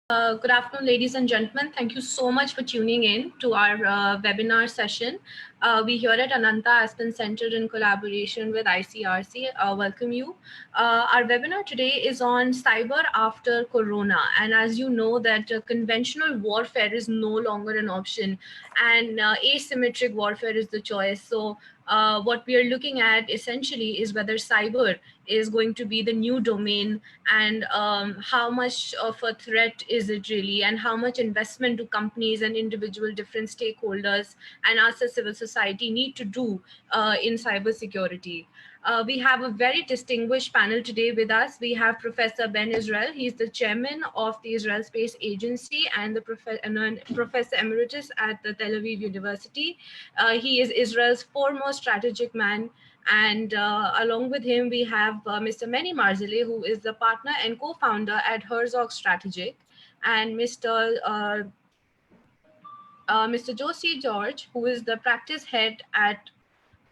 Good afternoon, ladies and gentlemen. Thank you so much for tuning in to our webinar session. We here at Ananta Aspen Center in collaboration with ICRC welcome you. Our webinar today is on cyber after Corona. And as you know that conventional warfare is no longer an option and asymmetric warfare is the choice. So what we are looking at essentially is whether cyber is going to be the new domain and how much of a threat is it really, and how much investment do companies and individual different stakeholders and us as civil society need to do in cybersecurity. We have a very distinguished panel today with us. We have Professor Ben Israel. He's the chairman of the Israel Space Agency and the Professor Emeritus at the Tel Aviv University. He is Israel's foremost strategic man. And along with him, we have Mr. Menny Barzilay, who is the partner and co-founder at Herzog Strategic, and Mr. Josey George, who is the practice head at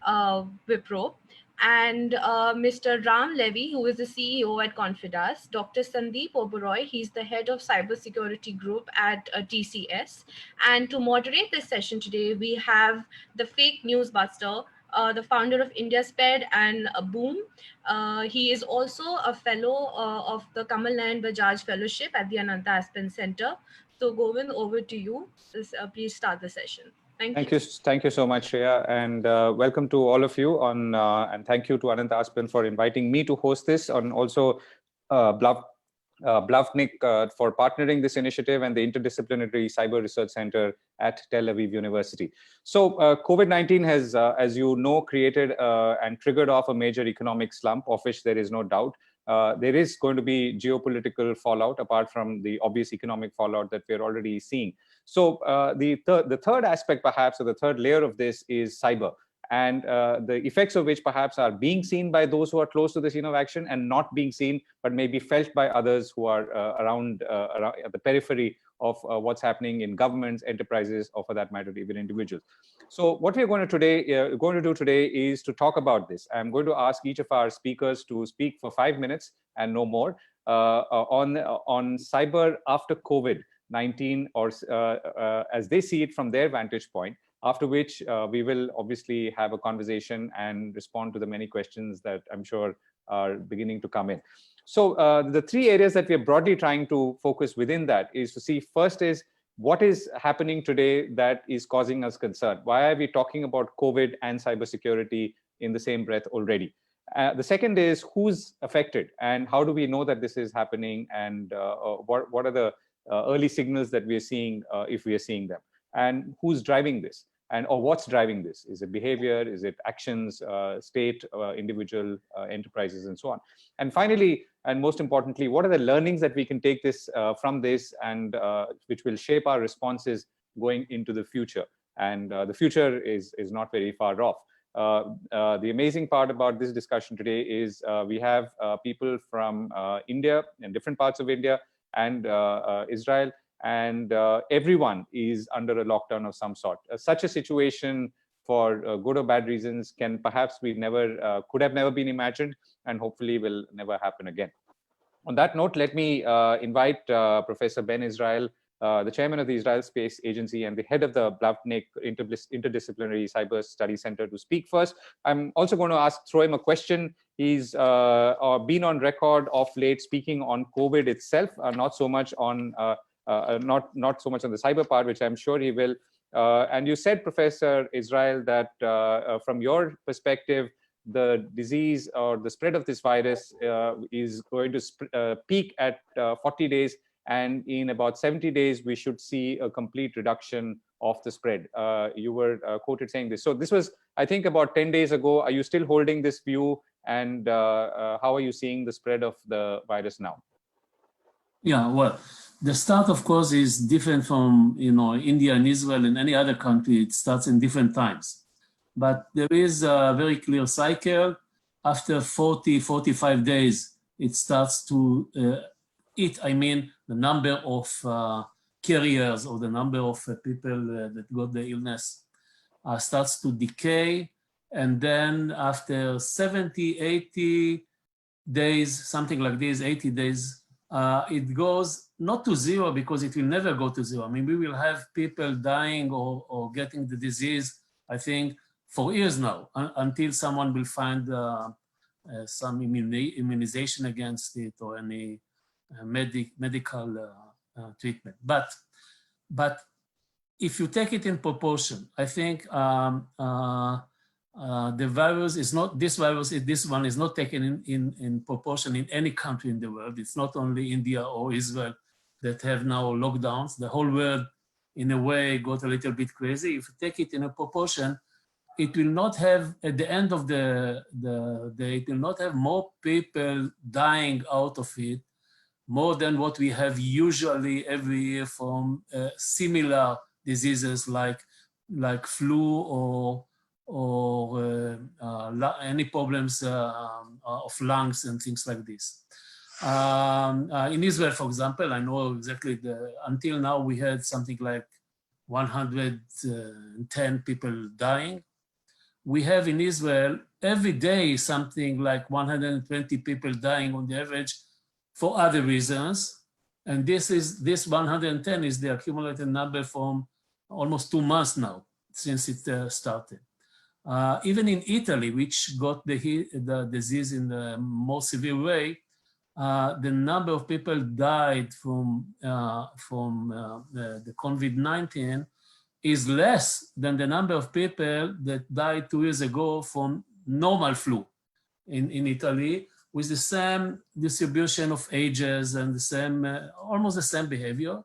Wipro, and Mr. Ram Levy, who is the CEO at Konfida, Dr. Sundeep Oberoi, he's the head of cybersecurity group at TCS. And to moderate this session today, we have the fake news buster, the founder of IndiaSpend and Boom. He is also a fellow of the Kamalnayan Bajaj Fellowship at the Ananta Aspen Center. So Govind, over to you. Please start the session. Thank you. Thank you so much, Shreya, and welcome to all of you on, and thank you to Ananta Aspen for inviting me to host this, and also Blavatnik for partnering this initiative, and the Interdisciplinary Cyber Research Center at Tel Aviv University. So COVID-19 has, as you know, created and triggered off a major economic slump, of which there is no doubt. There is going to be geopolitical fallout apart from the obvious economic fallout that we're already seeing. So the third aspect, perhaps, or the third layer of this is cyber, and the effects of which perhaps are being seen by those who are close to the scene of action and not being seen, but may be felt by others who are around at the periphery of what's happening in governments, enterprises, or for that matter, even individuals. So what we're going to do today is to talk about this. I'm going to ask each of our speakers to speak for 5 minutes and no more on cyber after COVID-19, or as they see it from their vantage point, after which we will obviously have a conversation and respond to the many questions that I'm sure are beginning to come in. So the three areas that we're broadly trying to focus within that is to see, first is, what is happening today that is causing us concern? Why are we talking about COVID and cybersecurity in the same breath already? The second is, who's affected and how do we know that this is happening, and what are the early signals that we are seeing, if we are seeing them, and who's driving this, or what's driving this? Is it behavior? Is it actions, state, individual, enterprises, and so on? And finally, and most importantly, what are the learnings that we can take this from this, and which will shape our responses going into the future? And the future is not very far off. The amazing part about this discussion today is we have people from India and different parts of India and Israel, and everyone is under a lockdown of some sort. Such a situation, for good or bad reasons, can perhaps be could have never been imagined, and hopefully will never happen again. On that note, let me invite Professor Ben Israel, the chairman of the Israel Space Agency and the head of the Blavatnik Interdisciplinary Cyber Study Center, to speak first. I'm also going to throw him a question. He's been on record of late speaking on COVID itself, not so much on not so much on the cyber part, which I'm sure he will. And you said, Professor Israel, that from your perspective, the disease or the spread of this virus is going to peak at 40 days, and in about 70 days, we should see a complete reduction of the spread. You were quoted saying this. So this was, I think, about 10 days ago. Are you still holding this view? And how are you seeing the spread of the virus now? Yeah, well, the start, of course, is different from, India and Israel and any other country. It starts in different times. But there is a very clear cycle. After 40, 45 days, it starts to the number of carriers, or the number of people that got the illness starts to decay. And then after 70, 80 days, something like this, 80 days, it goes not to zero, because it will never go to zero. I mean, we will have people dying or getting the disease, I think, for years now, until someone will find some immunization against it or any medical treatment. But if you take it in proportion, I think the virus is not, this one is not taken in proportion in any country in the world. It's not only India or Israel that have now lockdowns. The whole world, in a way, got a little bit crazy. If you take it in a proportion, it will not have, at the end of the day, it will not have more people dying out of it, more than what we have usually every year from similar diseases like flu or any problems of lungs and things like this. In Israel, for example, I know exactly until now we had something like 110 people dying. We have in Israel every day something like 120 people dying on the average for other reasons. And this 110 is the accumulated number from almost 2 months now since it started. Even in Italy, which got the disease in the most severe way, the number of people died from the COVID-19 is less than the number of people that died 2 years ago from normal flu in Italy, with the same distribution of ages and the same, almost the same behavior.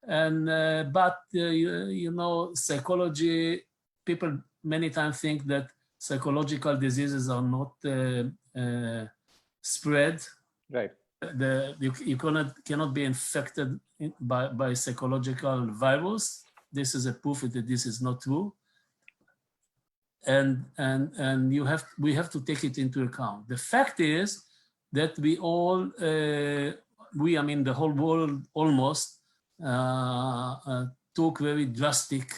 And but you know, psychology, people many times think that psychological diseases are not spread. Right. You cannot be infected by psychological virus. This is a proof that this is not true. And we have to take it into account. The fact is that we all, I mean the whole world almost took very drastic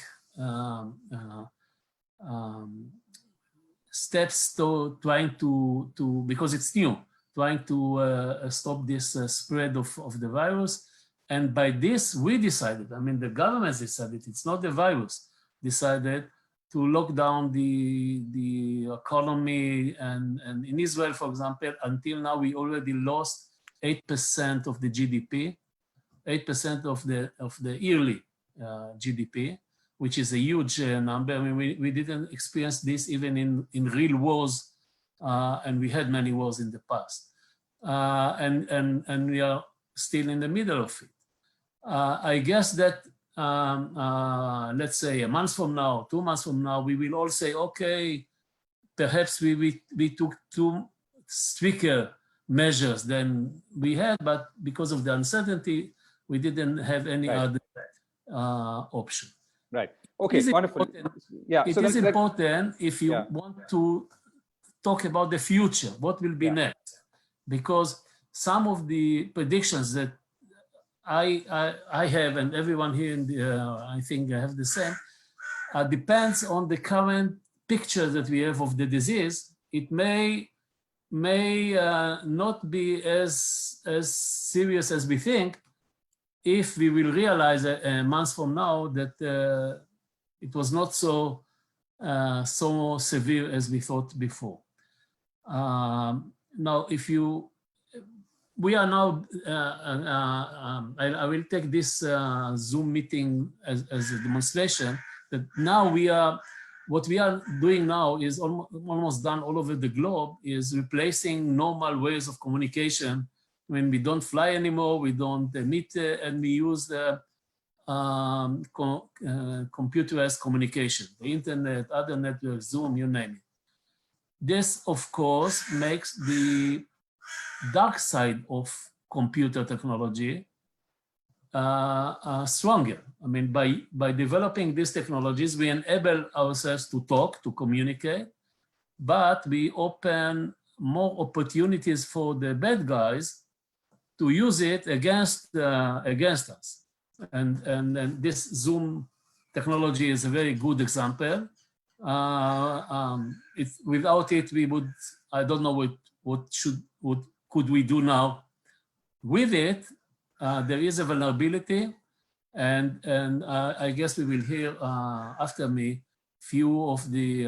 steps to trying to because it's new, trying to stop this spread of the virus. And by this, we decided, I mean, the governments decided, it's not the virus, decided to lock down the economy. And in Israel, for example, until now, we already lost 8% of the GDP, 8% of the yearly GDP, which is a huge number. I mean, we didn't experience this even in real wars, and we had many wars in the past. And we are still in the middle of it. I guess that, let's say a month from now, 2 months from now, we will all say, okay, perhaps we took too stricter measures than we had, but because of the uncertainty, we didn't have any other option. Right. Okay, wonderful. Yeah, it is important if you want to talk about the future, what will be next, because some of the predictions that I have, and everyone here in I think I have the same, depends on the current picture that we have of the disease. It may not be as serious as we think, if we will realize a month from now that it was not so severe as we thought before. Now, we are now, I will take this Zoom meeting as a demonstration that now what we are doing now is almost done all over the globe, is replacing normal ways of communication. When we don't fly anymore, we don't meet, and we use the computerized communication, the internet, other networks, Zoom, you name it. This, of course, makes the dark side of computer technology stronger. I mean, by developing these technologies, we enable ourselves to talk, to communicate, but we open more opportunities for the bad guys to use it against us. And this Zoom technology is a very good example. Without it, we would, I don't know what could we do now With it, there is a vulnerability, and I guess we will hear after me few of the,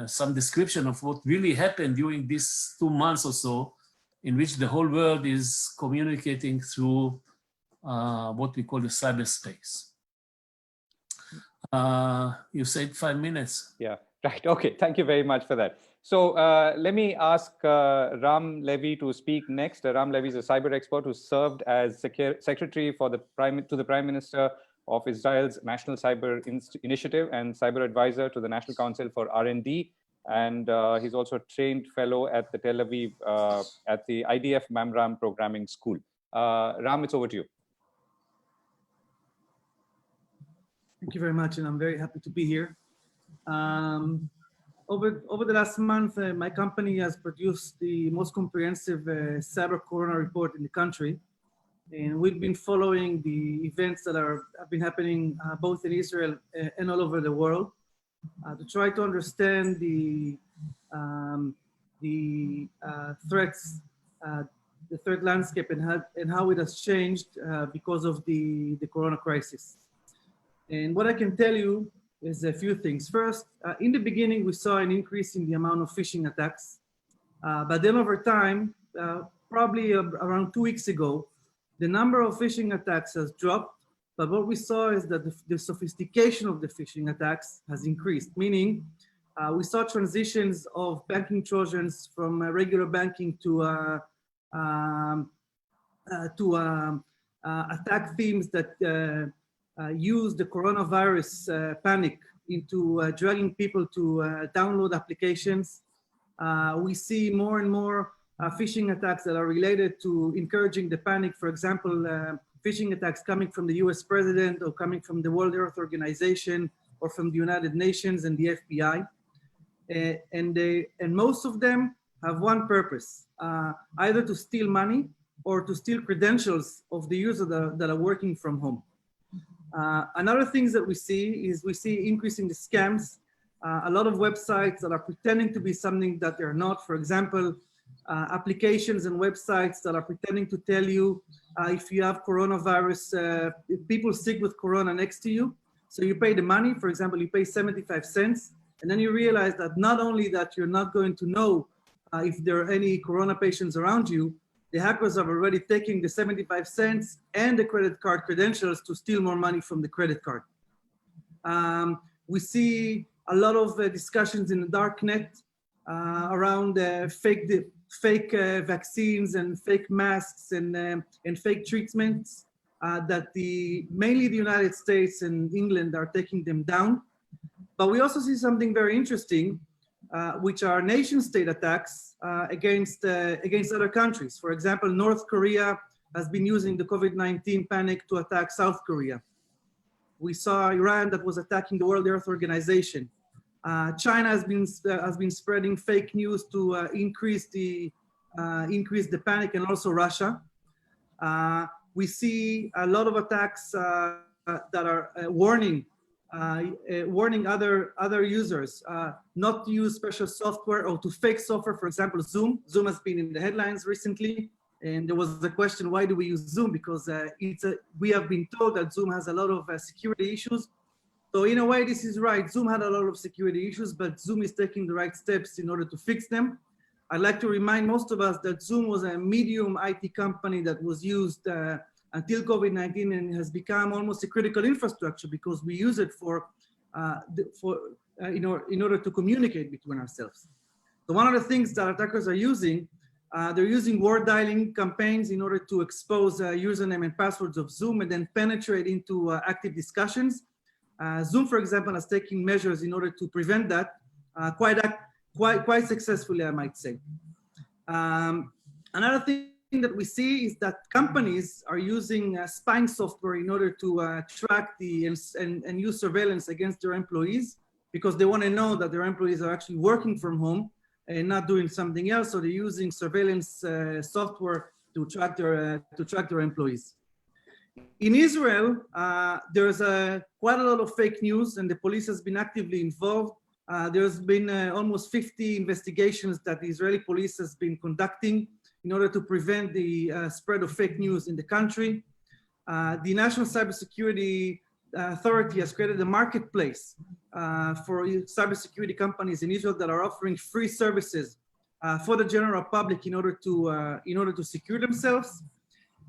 some description of what really happened during these 2 months or so, in which the whole world is communicating through what we call the cyberspace. You said 5 minutes. Yeah, right. Okay, thank you very much for that. So let me ask Ram Levy to speak next. Ram Levy is a cyber expert who served as secretary for the Prime Minister of Israel's National Cyber Initiative and cyber advisor to the National Council for R&D. And he's also a trained fellow at the Tel Aviv, at the IDF Mamram Programming School. Ram, it's over to you. Thank you very much, and I'm very happy to be here. Over the last month, my company has produced the most comprehensive cyber corona report in the country. And we've been following the events that have been happening both in Israel and all over the world to try to understand the threats, the threat landscape, and how it has changed because of the corona crisis. And what I can tell you is a few things. First, in the beginning, we saw an increase in the amount of phishing attacks. But then over time, probably around 2 weeks ago, the number of phishing attacks has dropped. But what we saw is that the sophistication of the phishing attacks has increased, meaning we saw transitions of banking trojans from regular banking to attack themes that use the coronavirus panic into dragging people to download applications. We see more and more phishing attacks that are related to encouraging the panic. For example, phishing attacks coming from the US president or coming from the World Health Organization or from the United Nations and the FBI. And most of them have one purpose, either to steal money or to steal credentials of the users that are working from home. Another things that we see is increasing the scams. A lot of websites that are pretending to be something that they're not. For example, applications and websites that are pretending to tell you if you have coronavirus, if people sick with corona next to you. So you pay the money, for example, you pay 75 cents, and then you realize that not only that you're not going to know if there are any corona patients around you, the hackers are already taking the 75 cents and the credit card credentials to steal more money from the credit card. We see a lot of discussions in the dark net around fake vaccines and fake masks and fake treatments that mainly the United States and England are taking them down. But we also see something very interesting, which are nation-state attacks against other countries. For example, North Korea has been using the COVID-19 panic to attack South Korea. We saw Iran that was attacking the World Health Organization. China has been spreading fake news to increase the panic, and also Russia. We see a lot of attacks that are warning other users not to use special software or to fake software. For example, Zoom. Zoom has been in the headlines recently, and there was the question, why do we use Zoom? Because we have been told that Zoom has a lot of security issues. So in a way, this is right. Zoom had a lot of security issues, but Zoom is taking the right steps in order to fix them. I'd like to remind most of us that Zoom was a medium IT company that was used until COVID-19 and has become almost a critical infrastructure because we use it in order to communicate between ourselves. So one of the things that attackers are using, they're using word dialing campaigns in order to expose username and passwords of Zoom and then penetrate into active discussions. Zoom, for example, has taken measures in order to prevent that quite successfully, I might say. Another thing that we see is that companies are using spying software in order to track and use surveillance against their employees because they want to know that their employees are actually working from home and not doing something else. So they're using surveillance software to track their employees. In Israel, there's quite a lot of fake news, and the police has been actively involved. There's been almost 50 investigations that the Israeli police has been conducting in order to prevent the spread of fake news in the country. The National Cybersecurity Authority has created a marketplace for cybersecurity companies in Israel that are offering free services for the general public in order to secure themselves.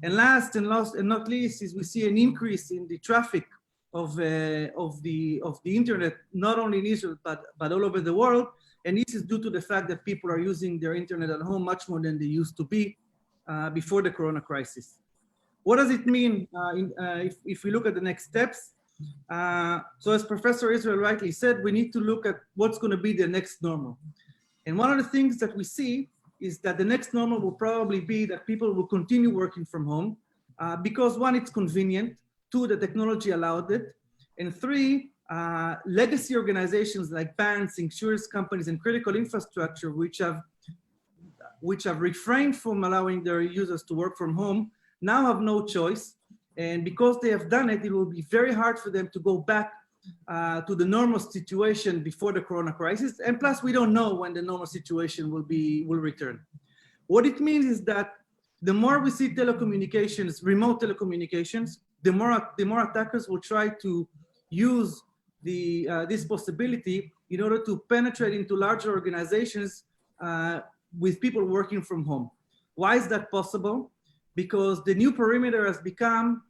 And last and not least is we see an increase in the traffic of the internet, not only in Israel but all over the world. And this is due to the fact that people are using their internet at home much more than they used to be before the Corona crisis. What does it mean if we look at the next steps? So as Professor Israel rightly said, we need to look at what's going to be the next normal. And one of the things that we see is that the next normal will probably be that people will continue working from home because one, it's convenient, two, the technology allowed it, and three, legacy organizations like banks, insurance companies, and critical infrastructure, which have refrained from allowing their users to work from home, now have no choice. And because they have done it, it will be very hard for them to go back to the normal situation before the Corona crisis. And plus, we don't know when the normal situation will return. What it means is that the more we see telecommunications, remote telecommunications, the more attackers will try to use this possibility in order to penetrate into larger organizations with people working from home. Why is that possible? Because the new perimeter has become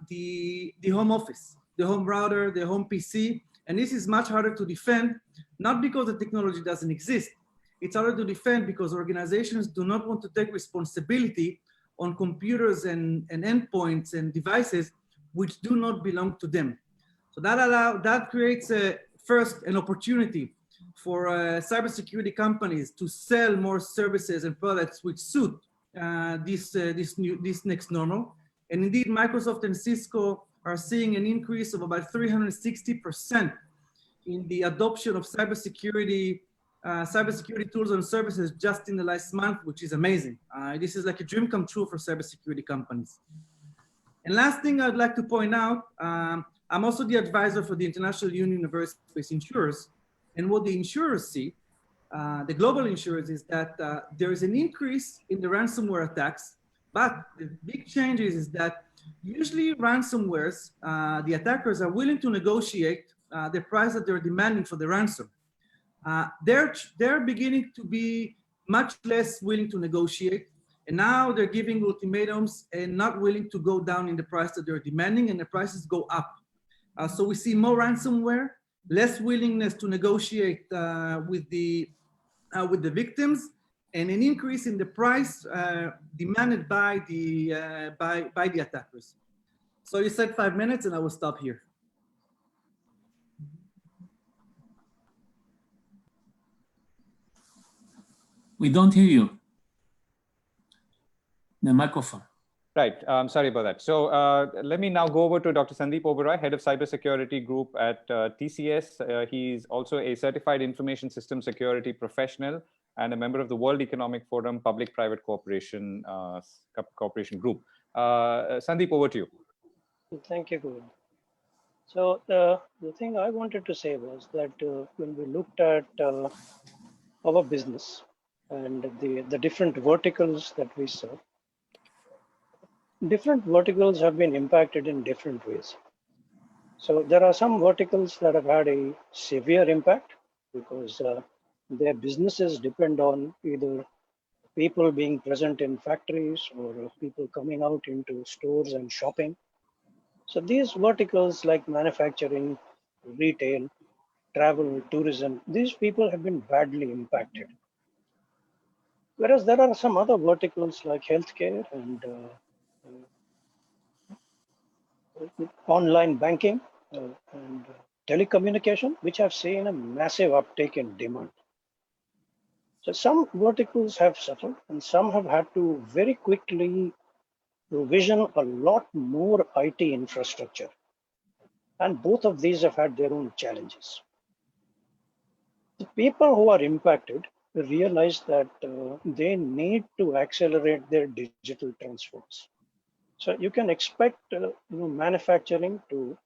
the home office, the home router, the home PC, and this is much harder to defend, not because the technology doesn't exist. It's harder to defend because organizations do not want to take responsibility on computers and endpoints and devices which do not belong to them. So that creates first an opportunity for cybersecurity companies to sell more services and products which suit this next normal. And indeed, Microsoft and Cisco are seeing an increase of about 360% in the adoption of cybersecurity tools and services just in the last month, which is amazing. This is like a dream come true for cybersecurity companies. And last thing I'd like to point out, I'm also the advisor for the International Union of Aerospace Insurers. And what the insurers see, the global insurers, is that there is an increase in the ransomware attacks, but the big change is that usually ransomwares, the attackers are willing to negotiate the price that they're demanding for the ransom. They're beginning to be much less willing to negotiate, and now they're giving ultimatums and not willing to go down in the price that they're demanding, and the prices go up. So we see more ransomware, less willingness to negotiate with the victims, and an increase in the price demanded by the attackers. So you said 5 minutes, and I will stop here. We don't hear you. The microphone. Right, sorry about that. So let me now go over to Dr. Sundeep Oberoi, Head of Cybersecurity Group at TCS. He's also a certified information system security professional and a member of the World Economic Forum Public-Private Cooperation Group. Sundeep, over to you. Thank you, Govind. So the thing I wanted to say was that when we looked at our business and the different verticals that we serve, different verticals have been impacted in different ways. So there are some verticals that have had a severe impact because their businesses depend on either people being present in factories or people coming out into stores and shopping. So these verticals like manufacturing, retail, travel, tourism, these people have been badly impacted. Whereas there are some other verticals like healthcare and online banking and telecommunication, which have seen a massive uptake in demand. So some verticals have suffered and some have had to very quickly provision a lot more IT infrastructure. And both of these have had their own challenges. The people who are impacted realize that they need to accelerate their digital transforms. So you can expect manufacturing to,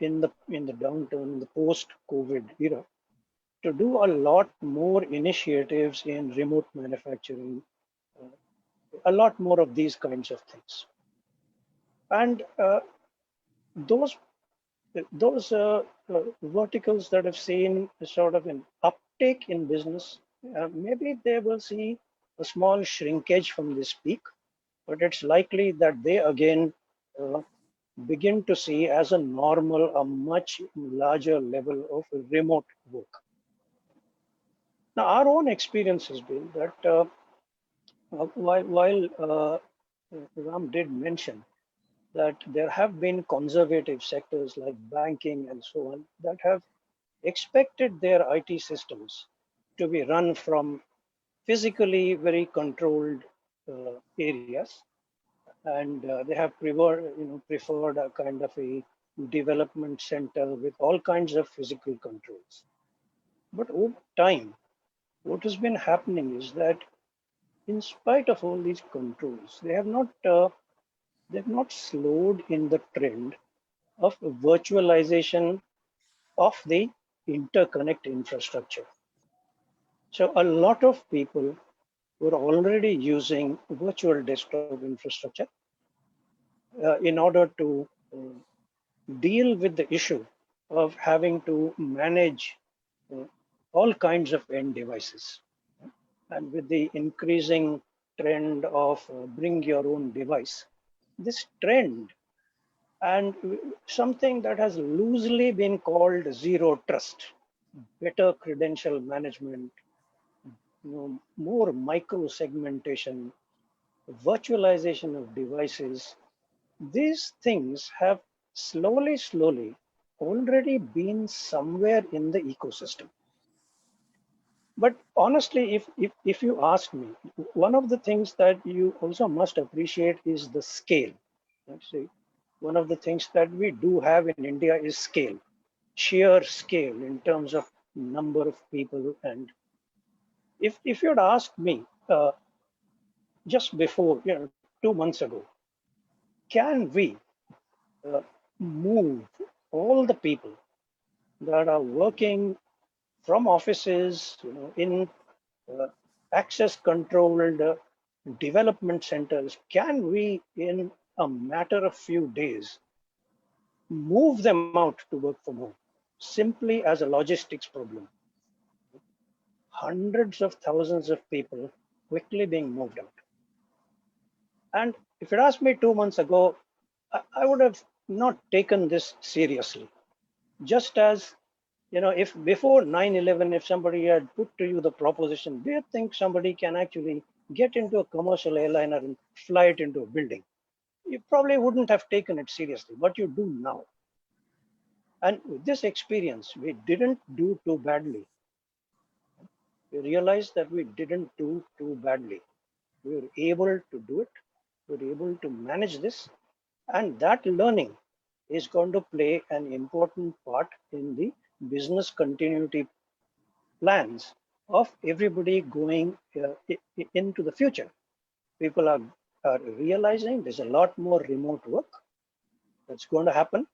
in the downturn, in the post-COVID era, to do a lot more initiatives in remote manufacturing, a lot more of these kinds of things. And those verticals that have seen sort of an uptake in business, maybe they will see a small shrinkage from this peak, but it's likely that they again begin to see as a normal, a much larger level of remote work. Now, our own experience has been that while Ram did mention that there have been conservative sectors like banking and so on that have expected their IT systems to be run from physically very controlled areas, and they have preferred a kind of a development center with all kinds of physical controls. But over time, what has been happening is that in spite of all these controls, they've not slowed in the trend of virtualization of the interconnect infrastructure. So a lot of people were already using virtual desktop infrastructure in order to deal with the issue of having to manage uh, all kinds of end devices. And with the increasing trend of bring your own device, this trend and something that has loosely been called zero trust, better credential management, more micro segmentation, virtualization of devices, these things have slowly already been somewhere in the ecosystem. But honestly, if you ask me, one of the things that you also must appreciate is the scale. Actually, one of the things that we do have in India is scale, sheer scale in terms of number of people. And if you'd asked me just before, 2 months ago, can we move all the people that are working from offices, in access controlled development centers, can we in a matter of few days move them out to work from home simply as a logistics problem? Hundreds of thousands of people quickly being moved out. And if you'd asked me 2 months ago, I would have not taken this seriously. Just as, if before 9/11, if somebody had put to you the proposition, do you think somebody can actually get into a commercial airliner and fly it into a building? You probably wouldn't have taken it seriously, but you do now. And with this experience, we didn't do too badly. We realized that we didn't do too badly. We were able to do it. We were able to manage this. And that learning is going to play an important part in the business continuity plans of everybody going into the future. People are realizing there's a lot more remote work that's going to happen.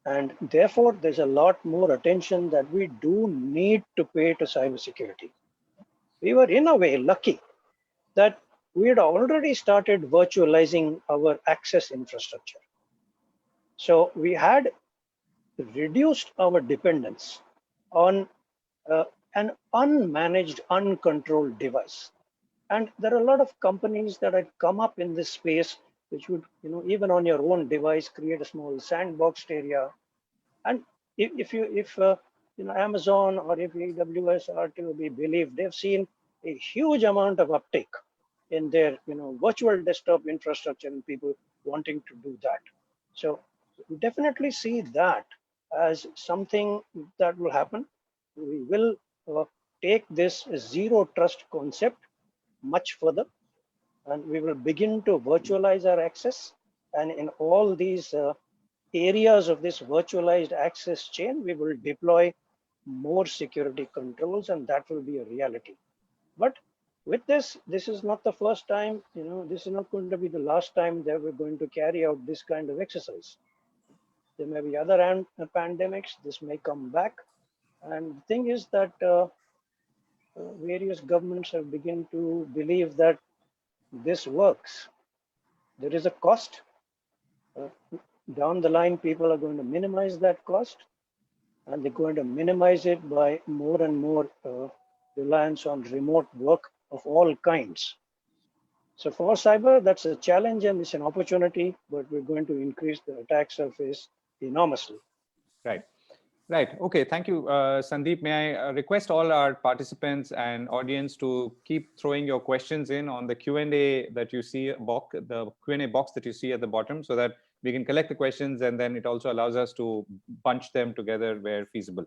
And therefore, there's a lot more attention that we do need to pay to cybersecurity. We were in a way lucky that we had already started virtualizing our access infrastructure. So we had reduced our dependence on an unmanaged, uncontrolled device. And there are a lot of companies that had come up in this space, which would, even on your own device, create a small sandboxed area. And if Amazon or if AWS are to be believed, they've seen a huge amount of uptake in their, virtual desktop infrastructure and people wanting to do that. So we definitely see that as something that will happen. We will take this zero trust concept much further, and we will begin to virtualize our access. And in all these areas of this virtualized access chain, we will deploy more security controls, and that will be a reality. But with this is not the first time, this is not going to be the last time that we're going to carry out this kind of exercise. There may be other pandemics, this may come back. And the thing is that various governments have begun to believe that this works, there is a cost. Down the line, people are going to minimize that cost, and they're going to minimize it by more and more reliance on remote work of all kinds. So for cyber, that's a challenge and it's an opportunity, but we're going to increase the attack surface enormously. Right. Right. Okay. Thank you, Sundeep. May I request all our participants and audience to keep throwing your questions in on the Q&A that you see the Q&A box that you see at the bottom, so that we can collect the questions, and then it also allows us to bunch them together where feasible.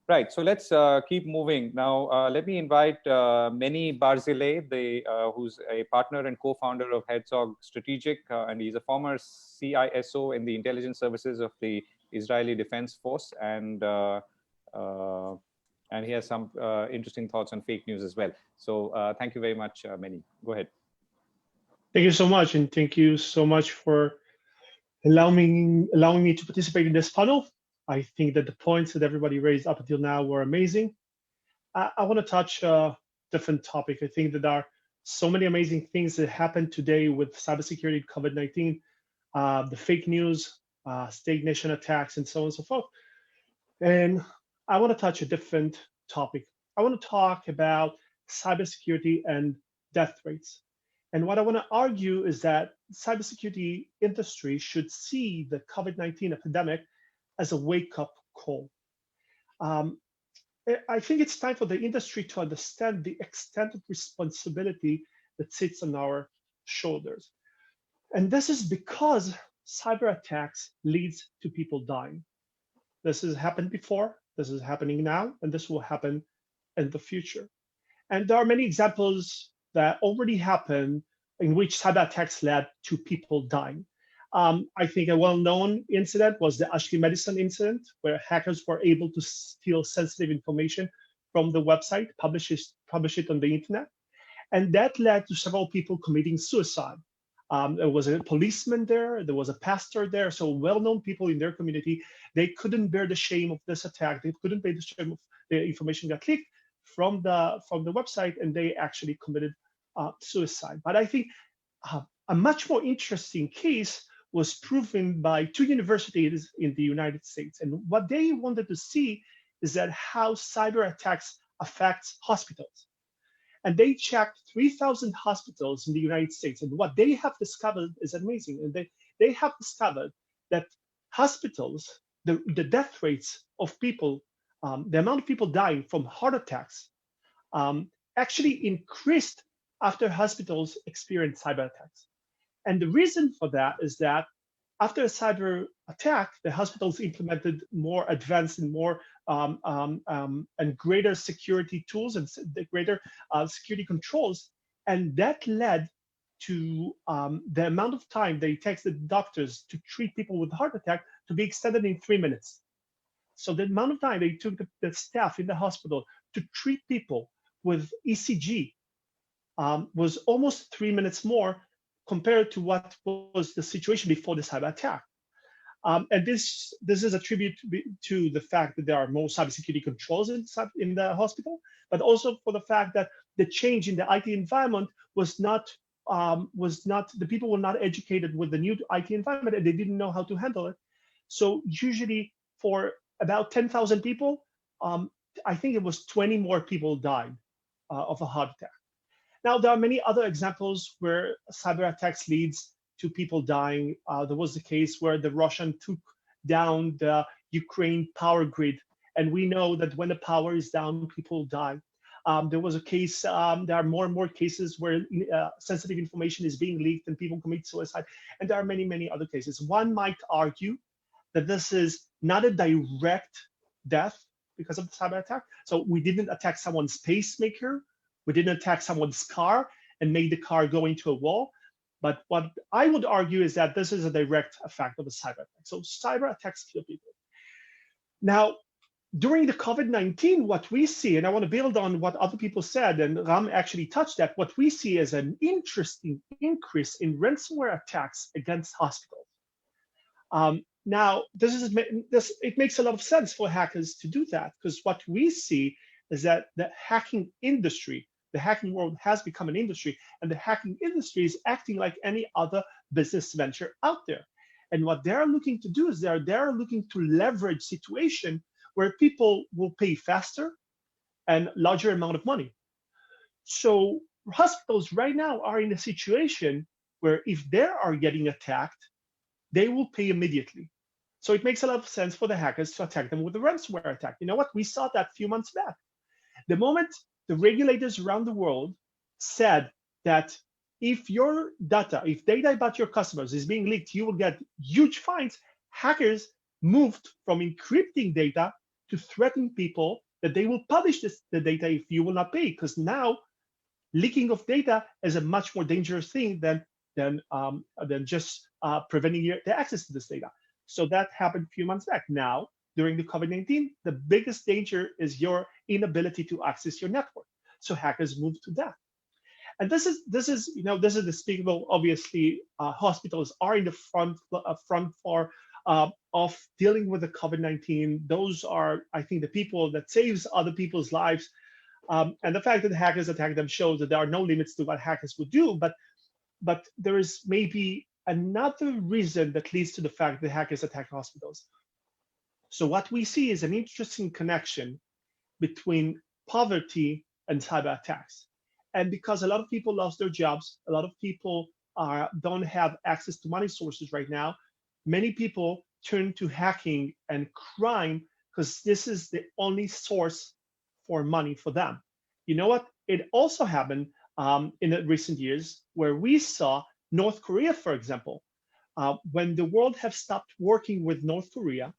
Right. So let's keep moving. Now, let me invite Menny Barzilay, who's a partner and co-founder of Herzog Strategic, and he's a former CISO in the intelligence services of the Israeli Defense Force, and he has some interesting thoughts on fake news as well. So thank you very much, Menny. Go ahead. Thank you so much, and thank you so much for allowing me to participate in this panel. I think that the points that everybody raised up until now were amazing. I want to touch a different topic. I think that there are so many amazing things that happened today with cybersecurity, COVID-19, the fake news, state nation attacks, and so on and so forth. And I want to touch a different topic. I want to talk about cybersecurity and death rates. And what I want to argue is that cybersecurity industry should see the COVID-19 epidemic as a wake-up call. I think it's time for the industry to understand the extent of responsibility that sits on our shoulders. And this is because cyber attacks leads to people dying. This has happened before, this is happening now, and this will happen in the future. And there are many examples that already happened in which cyber attacks led to people dying. I think a well-known incident was the Ashley Medicine incident, where hackers were able to steal sensitive information from the website, publish it on the internet. And that led to several people committing suicide. There was a policeman there was a pastor there, so well-known people in their community. They couldn't bear the shame of this attack. They couldn't bear the shame of the information got leaked from the website, and they actually committed suicide. But I think a much more interesting case was proven by two universities in the United States. And what they wanted to see is that how cyber attacks affects hospitals. And they checked 3,000 hospitals in the United States. And what they have discovered is amazing. And they have discovered that hospitals, the death rates of people, the amount of people dying from heart attacks actually increased after hospitals experienced cyber attacks. And the reason for that is that after a cyber attack, the hospitals implemented more advanced and more and greater security tools and the greater security controls. And that led to the amount of time that it takes the doctors to treat people with heart attack to be extended in 3 minutes. So the amount of time they took the staff in the hospital to treat people with ECG was almost 3 minutes more compared to what was the situation before the cyber attack. And this is a tribute to the fact that there are more cybersecurity controls in the hospital, but also for the fact that the change in the IT environment was not the people were not educated with the new IT environment, and they didn't know how to handle it. So usually for about 10,000 people, I think it was 20 more people died of a heart attack. Now, there are many other examples where cyber attacks leads to people dying. There was the case where the Russian took down the Ukraine power grid. And we know that when the power is down, people die. There was a case, there are more and more cases where sensitive information is being leaked and people commit suicide. And there are many, many other cases. One might argue that this is not a direct death because of the cyber attack. So we didn't attack someone's pacemaker. We didn't attack someone's car and made the car go into a wall. But what I would argue is that this is a direct effect of a cyber attack. So cyber attacks kill people. Now, during the COVID-19, what we see, and I want to build on what other people said, and Ram actually touched that, what we see is an interesting increase in ransomware attacks against hospitals. Now, it makes a lot of sense for hackers to do that, because what we see is that the hacking industry the hacking world has become an industry, and the hacking industry is acting like any other business venture out there. And what they're looking to do is they're looking to leverage situation where people will pay faster and larger amount of money. So hospitals right now are in a situation where if they are getting attacked, they will pay immediately. So it makes a lot of sense for the hackers to attack them with a ransomware attack. You know what? We saw that a few months back. The moment the regulators around the world said that if your data, if data about your customers is being leaked, you will get huge fines, hackers moved from encrypting data to threaten people that they will publish the data if you will not pay, because now leaking of data is a much more dangerous thing than just preventing the access to this data. So that happened a few months back. Now, during the COVID-19, the biggest danger is your inability to access your network. So hackers move to that. And this is despicable. Obviously, hospitals are in the front for of dealing with the COVID-19. Those are, I think, the people that saves other people's lives. And the fact that the hackers attack them shows that there are no limits to what hackers would do. But there is maybe another reason that leads to the fact that hackers attack hospitals. So what we see is an interesting connection between poverty and cyber attacks. And because a lot of people lost their jobs, a lot of people don't have access to money sources right now, many people turn to hacking and crime because this is the only source for money for them. You know what? It also happened in the recent years where we saw North Korea, for example, when the world have stopped working with North Korea,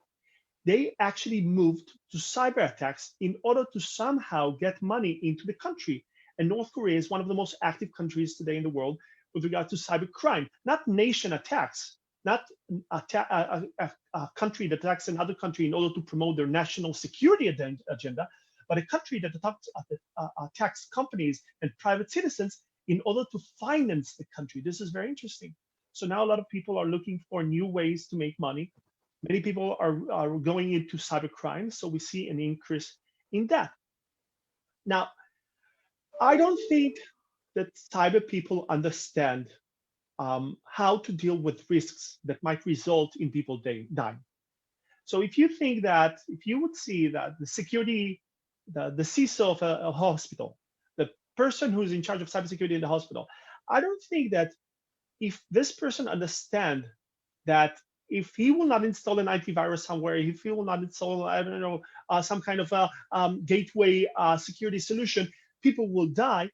they actually moved to cyber attacks in order to somehow get money into the country. And North Korea is one of the most active countries today in the world with regard to cyber crime, not nation attacks, not a country that attacks another country in order to promote their national security agenda, but a country that attacks companies and private citizens in order to finance the country. This is very interesting. So now a lot of people are looking for new ways to make money. Many people are going into cybercrime, so we see an increase in that. Now, I don't think that cyber people understand how to deal with risks that might result in people dying. So if you think that, if you would see that the security, the CISO of a hospital, the person who's in charge of cybersecurity in the hospital, I don't think that if this person understands that if he will not install an antivirus somewhere, if he will not install, I don't know, some kind of a gateway security solution, people will die.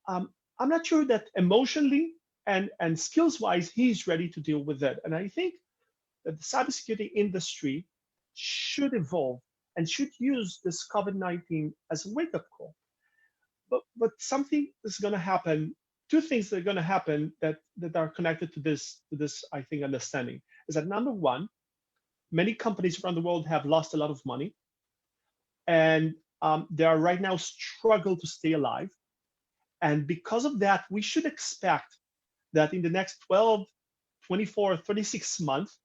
I'm not sure that emotionally and skills-wise, he's ready to deal with that. And I think that the cybersecurity industry should evolve and should use this COVID-19 as a wake-up call. But something is going to happen. Two things that are going to happen that are connected to this, I think, understanding is that number one, many companies around the world have lost a lot of money, and they are right now struggle to stay alive. And because of that, we should expect that in the next 12, 24, 36 months,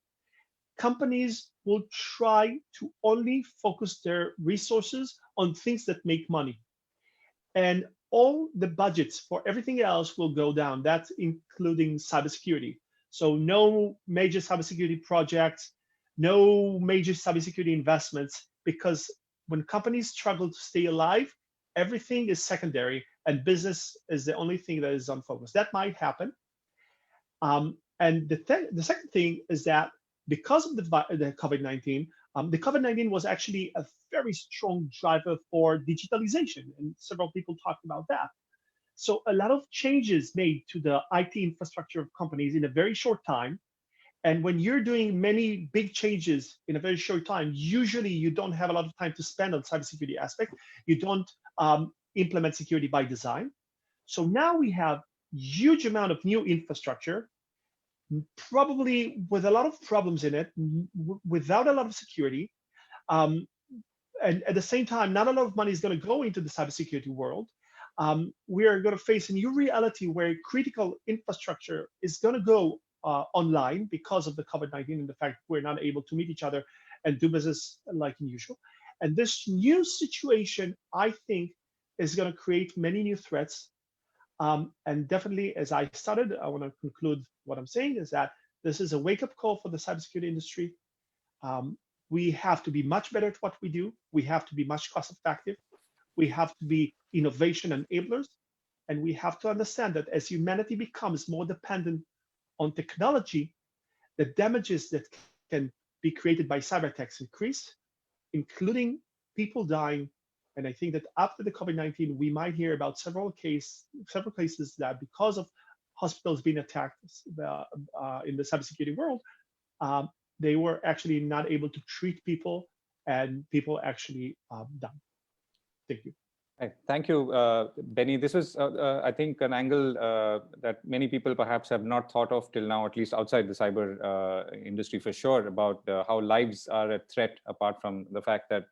companies will try to only focus their resources on things that make money. And all the budgets for everything else will go down. That's including cybersecurity. So no major cybersecurity projects, no major cybersecurity investments, because when companies struggle to stay alive, everything is secondary and business is the only thing that is on focus. That might happen. And the second thing is that because of the COVID-19, the COVID-19 was actually a very strong driver for digitalization, and several people talked about that. So a lot of changes made to the IT infrastructure of companies in a very short time. And when you're doing many big changes in a very short time, usually you don't have a lot of time to spend on cybersecurity aspect. You don't implement security by design. So now we have huge amount of new infrastructure, probably with a lot of problems in it, without a lot of security. And at the same time, not a lot of money is going to go into the cybersecurity world. We are going to face a new reality where critical infrastructure is going to go online because of the COVID-19 and the fact we're not able to meet each other and do business like usual. And this new situation, I think, is going to create many new threats. And definitely, as I started, I want to conclude what I'm saying is that this is a wake-up call for the cybersecurity industry. We have to be much better at what we do. We have to be much cost-effective. We have to be innovation enablers. And we have to understand that as humanity becomes more dependent on technology, the damages that can be created by cyber attacks increase, including people dying. And I think that after the COVID-19, we might hear about several cases that because of hospitals being attacked in the cybersecurity world, they were actually not able to treat people, and people actually died. Thank you. Thank you, Benny. This was, I think, an angle that many people perhaps have not thought of till now, at least outside the cyber industry for sure, about how lives are at threat, apart from the fact that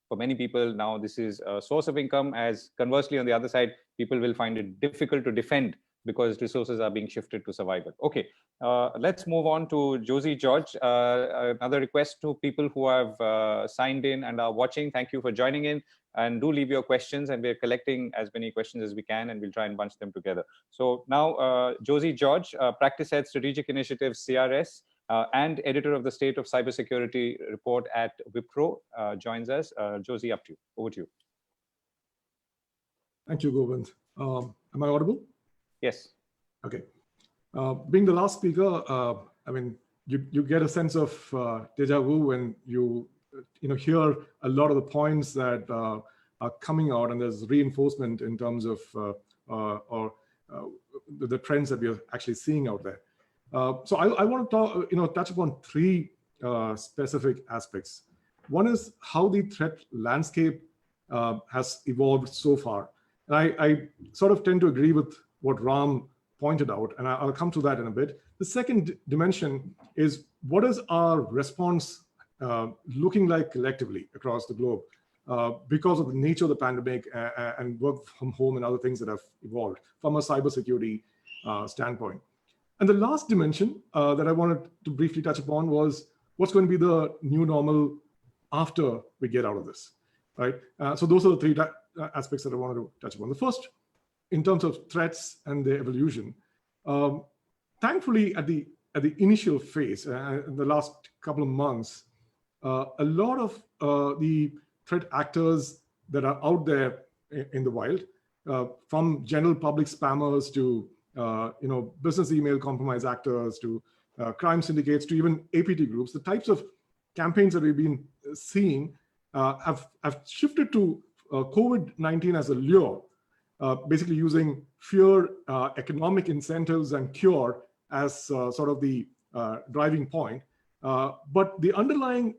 for many people now this is a source of income, as conversely on the other side, people will find it difficult to defend because resources are being shifted to survival. Okay, let's move on to Josey George. Another request to people who have signed in and are watching, thank you for joining in. And do leave your questions, and we're collecting as many questions as we can, and we'll try and bunch them together. So now, Josey George, Practice Head Strategic Initiatives, CRS, and editor of the State of Cybersecurity report at Wipro, joins us. Josey, up to you. Over to you. Thank you, Govind. Am I audible? Yes. Okay. Being the last speaker, I mean, you get a sense of deja vu when you hear a lot of the points that are coming out, and there's reinforcement in terms of the trends that we are actually seeing out there. So I want to touch upon three specific aspects. One is how the threat landscape has evolved so far. And I sort of tend to agree with what Ram pointed out, and I'll come to that in a bit. The second dimension is, what is our response looking like collectively across the globe because of the nature of the pandemic and work from home and other things that have evolved from a cybersecurity standpoint. And the last dimension that I wanted to briefly touch upon was what's going to be the new normal after we get out of this, right? So those are the three aspects that I wanted to touch upon. The first, in terms of threats and their evolution, thankfully at the initial phase, in the last couple of months, a lot of the threat actors that are out there in the wild, from general public spammers to business email compromise actors to crime syndicates to even APT groups, the types of campaigns that we've been seeing have shifted to COVID-19 as a lure, basically using fear, economic incentives, and cure as sort of the driving point. But the underlying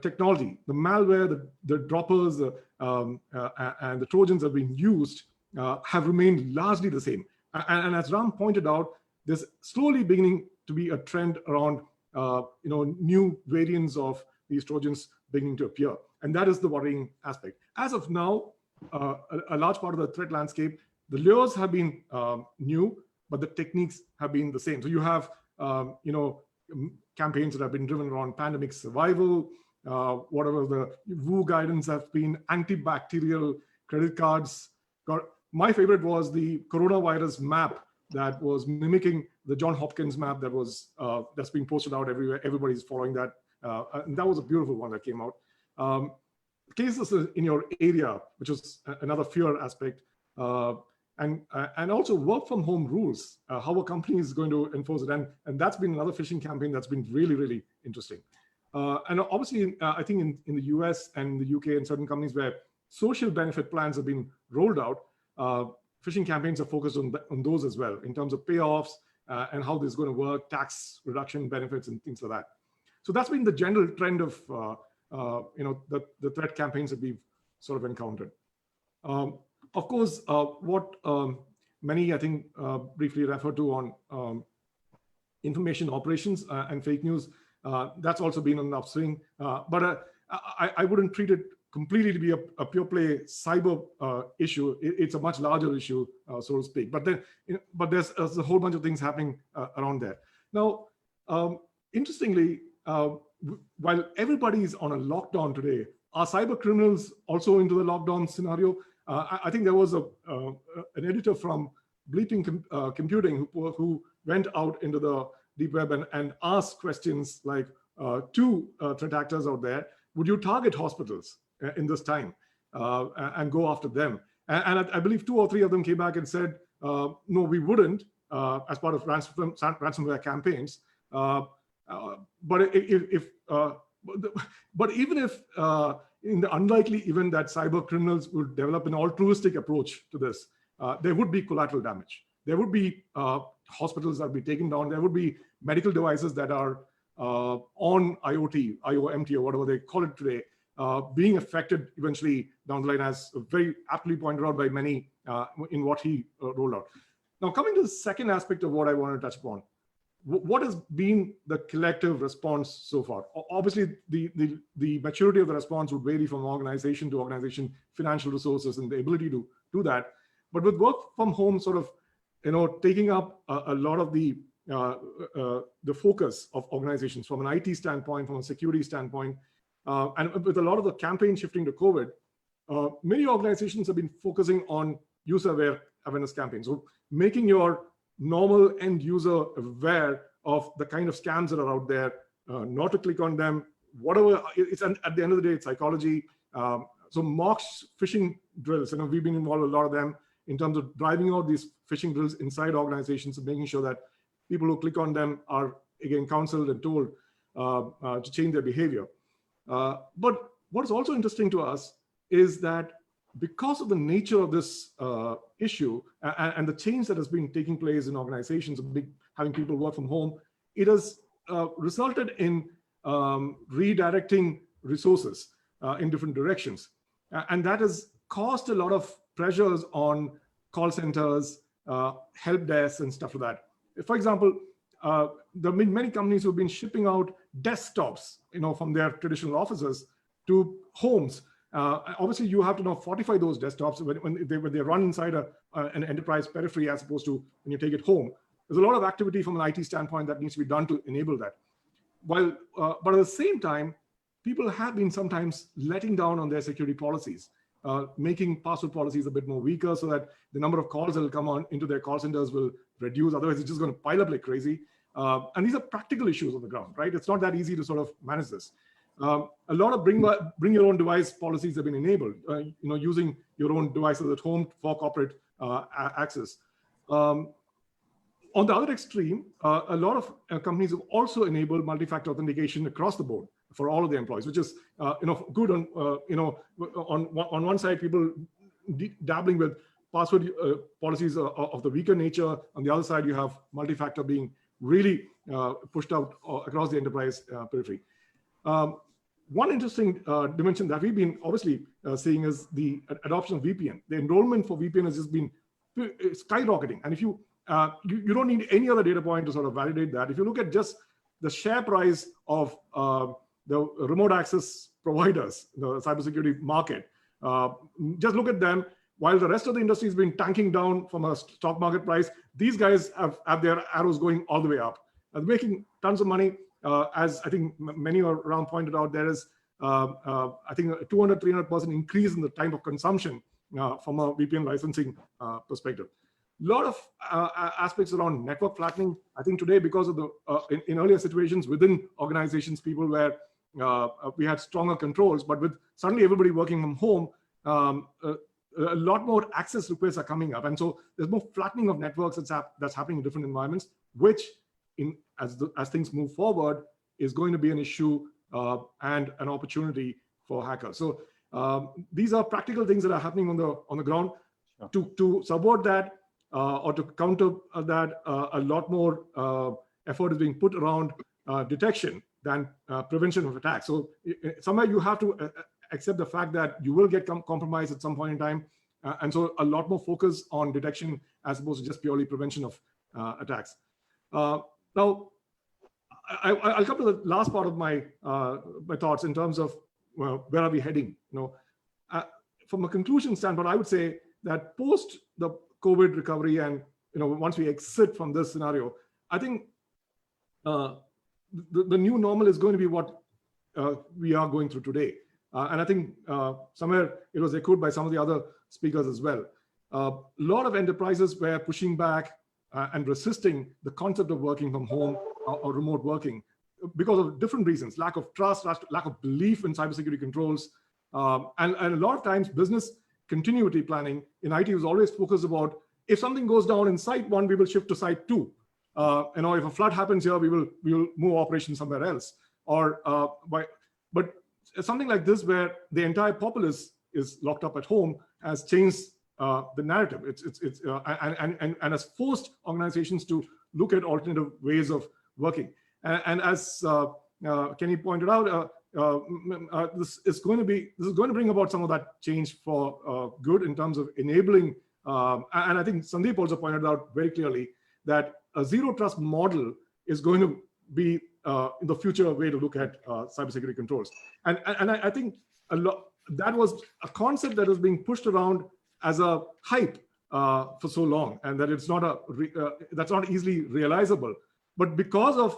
technology, the malware, the droppers, and the Trojans that have been used have remained largely the same. And as Ram pointed out, there's slowly beginning to be a trend around new variants of these Trojans beginning to appear. And that is the worrying aspect. As of now, a large part of the threat landscape, the lures have been new, but the techniques have been the same. So you have campaigns that have been driven around pandemic survival, whatever the WHO guidance have been, antibacterial credit cards. My favorite was the coronavirus map that was mimicking the John Hopkins map that was that's being posted out everywhere. Everybody's following that. And that was a beautiful one that came out. Cases in your area, which is another fear aspect, and also work from home rules, how a company is going to enforce it. And that's been another phishing campaign that's been really, really interesting. And obviously, I think in the US and the UK and certain companies where social benefit plans have been rolled out, phishing campaigns are focused on those as well, in terms of payoffs and how this is going to work, tax reduction benefits and things like that. So that's been the general trend of the threat campaigns that we've sort of encountered. Of course, what Menny, I think, briefly referred to on information operations and fake news, that's also been an upswing. But I wouldn't treat it completely to be a pure play cyber issue. It's a much larger issue, so to speak. But then, but there's a whole bunch of things happening around there. Now, interestingly, while everybody is on a lockdown today, are cyber criminals also into the lockdown scenario? I think there was an editor from Bleeping Computing who went out into the deep web and asked questions like to threat actors out there, would you target hospitals in this time and go after them? And I believe 2 or 3 of them came back and said, no, we wouldn't as part of ransomware campaigns. But even if in the unlikely event that cyber criminals would develop an altruistic approach to this, there would be collateral damage. There would be hospitals that would be taken down. There would be medical devices that are on IoT, IOMT, or whatever they call it today, being affected eventually down the line, as very aptly pointed out by Menny in what he rolled out. Now, coming to the second aspect of what I want to touch upon, what has been the collective response so far? Obviously, the maturity of the response would vary from organization to organization, financial resources, and the ability to do that. But with work from home sort of, taking up a lot of the focus of organizations from an IT standpoint, from a security standpoint, and with a lot of the campaign shifting to COVID, many organizations have been focusing on user awareness campaigns. So making your normal end user aware of the kind of scams that are out there, not to click on them, whatever. It's at the end of the day, it's psychology. So mock phishing drills, we've been involved with a lot of them in terms of driving out these phishing drills inside organizations and making sure that people who click on them are, again, counseled and told to change their behavior. But what's also interesting to us is that because of the nature of this issue and the change that has been taking place in organizations, having people work from home, it has resulted in redirecting resources in different directions. And that has caused a lot of pressures on call centers, help desks, and stuff like that. For example, there have been many companies who have been shipping out desktops, from their traditional offices to homes. Obviously, you have to now fortify those desktops when they run inside an enterprise periphery as opposed to when you take it home. There's a lot of activity from an IT standpoint that needs to be done to enable that. But at the same time, people have been sometimes letting down on their security policies, making password policies a bit more weaker so that the number of calls that will come on into their call centers will reduce. Otherwise, it's just going to pile up like crazy. And these are practical issues on the ground, right? It's not that easy to sort of manage this. A lot of bring your own device policies have been enabled, using your own devices at home for corporate access. On the other extreme, a lot of companies have also enabled multi-factor authentication across the board for all of their employees, which is good on on one side, people dabbling with password policies of the weaker nature. On the other side, you have multi-factor being really pushed out across the enterprise periphery. One interesting dimension that we've been obviously seeing is the adoption of VPN. The enrollment for VPN has just been skyrocketing. And if you don't need any other data point to sort of validate that. If you look at just the share price of the remote access providers, the cybersecurity market, just look at them. While the rest of the industry has been tanking down from a stock market price, these guys have their arrows going all the way up. They're making tons of money. As I think many around pointed out, there is, I think, a 200-300% increase in the time of consumption from a VPN licensing perspective. A lot of aspects around network flattening. I think today, because of the in earlier situations within organizations, people were we had stronger controls, but with suddenly everybody working from home, a lot more access requests are coming up, and so there's more flattening of networks that's happening in different environments, which as things move forward is going to be an issue and an opportunity for hackers. So these are practical things that are happening on the ground. Sure. To support that or to counter that, a lot more effort is being put around detection than prevention of attacks. So somewhere you have to accept the fact that you will get compromised at some point in time, and so a lot more focus on detection as opposed to just purely prevention of attacks. Now, I'll come to the last part of my thoughts in terms of where are we heading. From a conclusion standpoint, I would say that post the COVID recovery and once we exit from this scenario, I think the new normal is going to be what we are going through today. And I think somewhere it was echoed by some of the other speakers as well. A lot of enterprises were pushing back and resisting the concept of working from home or remote working because of different reasons: lack of trust, lack of belief in cybersecurity controls, and a lot of times business continuity planning in IT was always focused about, if something goes down in site 1, we will shift to site 2. If a flood happens here, we will move operations somewhere else. But something like this, where the entire populace is locked up at home, has changed the narrative. And has forced organizations to look at alternative ways of working. And as Kenny pointed out, this is going to bring about some of that change for good in terms of enabling. And I think Sundeep also pointed out very clearly that a zero trust model is going to be in the future way to look at cybersecurity controls. And I think that was a concept that was being pushed around as a hype for so long, and that it's not that's not easily realizable. But because of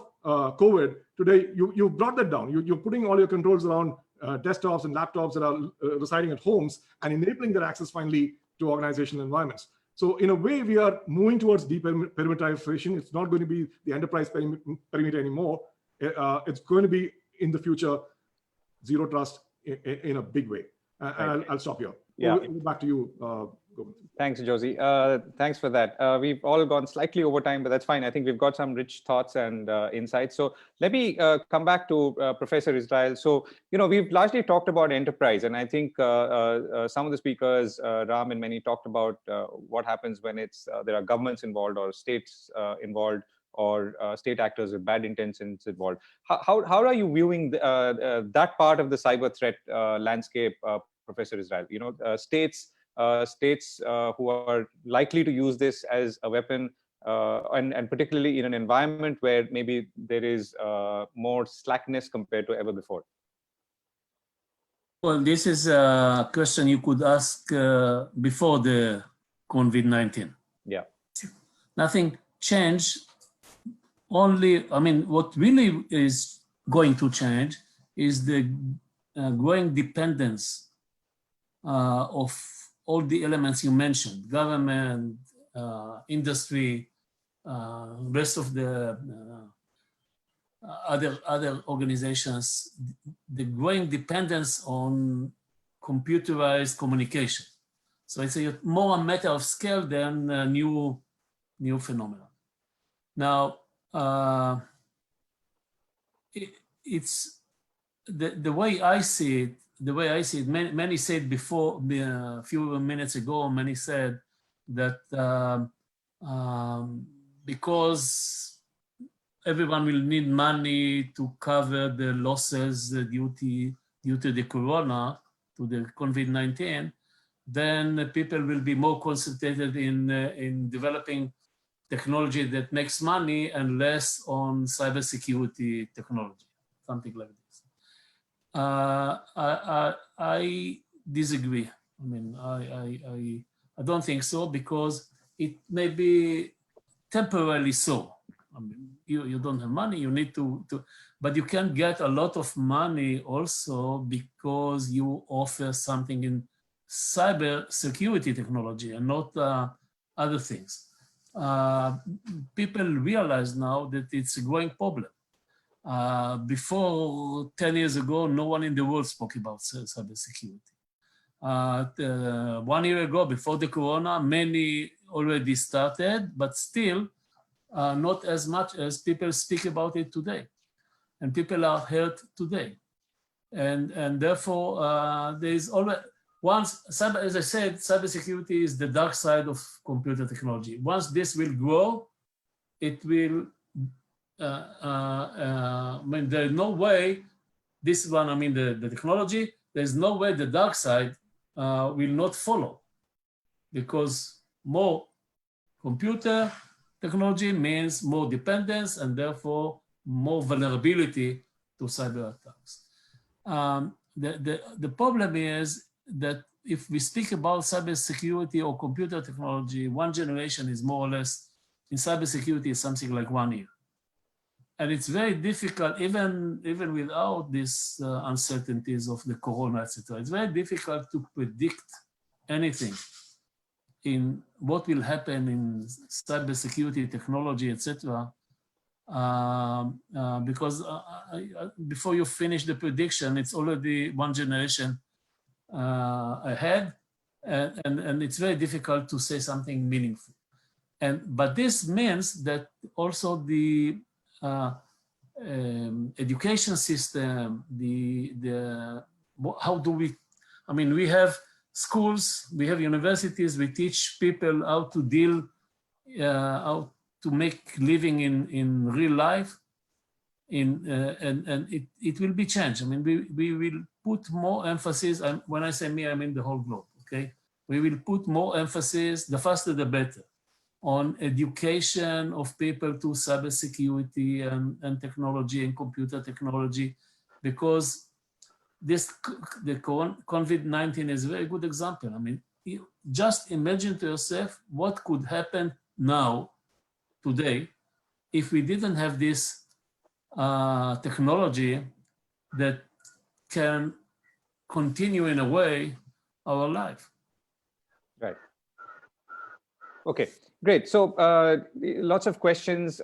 COVID, today you brought that down. You're putting all your controls around desktops and laptops that are residing at homes and enabling that access finally to organizational environments. So in a way, we are moving towards deperimeterization. It's not going to be the enterprise perimeter anymore. It's going to be, in the future, zero trust in a big way. And I'll stop here. Yeah. Back to you, Govind. Thanks, Josey. Thanks for that. We've all gone slightly over time, but that's fine. I think we've got some rich thoughts and insights. So let me come back to Professor Israel. So, we've largely talked about enterprise, and I think some of the speakers, Ram and Menny, talked about what happens when there are governments involved or states involved, or state actors with bad intentions involved. How are you viewing that part of the cyber threat landscape, Professor Israel? States who are likely to use this as a weapon, and particularly in an environment where maybe there is more slackness compared to ever before. Well, this is a question you could ask before the COVID-19. Yeah. Nothing changed. What really is going to change is the growing dependence of all the elements you mentioned: government, industry, rest of the other organizations, the growing dependence on computerized communication. So it's more a matter of scale than a new phenomenon. Now, it's the way I see it. Many said before, a few minutes ago, Menny said that because everyone will need money to cover the losses due to the corona, to the COVID-19, then people will be more concentrated in developing technology that makes money and less on cybersecurity technology, something like this. I disagree. I don't think so, because it may be temporarily so. You don't have money, you need to, but you can get a lot of money also because you offer something in cybersecurity technology and not other things. People realize now that it's a growing problem. Before 10 years ago, no one in the world spoke about cybersecurity. 1 year ago, before the corona, many already started, but still not as much as people speak about it today. And people are hurt today. And therefore, there is always, as I said, cybersecurity is the dark side of computer technology. Once this will grow, it will, there's no way, the technology, there's no way the dark side will not follow, because more computer technology means more dependence and therefore more vulnerability to cyber attacks. The problem is that if we speak about cybersecurity or computer technology, one generation is more or less, in cybersecurity, is something like 1 year. And it's very difficult, even without these uncertainties of the corona, etc. It's very difficult to predict anything in what will happen in cybersecurity technology, etc. Because before you finish the prediction, it's already one generation ahead, and it's very difficult to say something meaningful. But this means that also the education system, how do we, I mean, we have schools, we have universities, we teach people how to deal, how to make living in real life, and it will be changed. I mean, we will put more emphasis, and when I say me, I mean the whole globe, okay? We will put more emphasis, the faster the better, on education of people to cybersecurity and technology and computer technology, because the COVID-19 is a very good example. I mean, just imagine to yourself what could happen now, today, if we didn't have this technology that can continue in a way our life. Right. Okay, great. So lots of questions,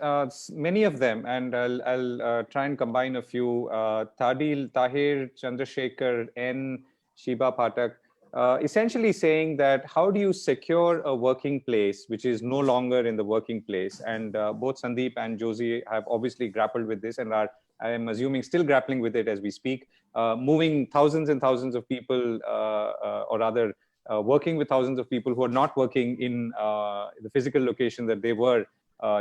many of them, and I'll try and combine a few. Tadil, Tahir, Chandrasekhar, N, Shiba Patak, essentially saying that how do you secure a working place which is no longer in the working place? And both Sundeep and Josey have obviously grappled with this and are, I am assuming, still grappling with it as we speak, moving thousands and thousands of people, or rather, working with thousands of people who are not working in the physical location that they were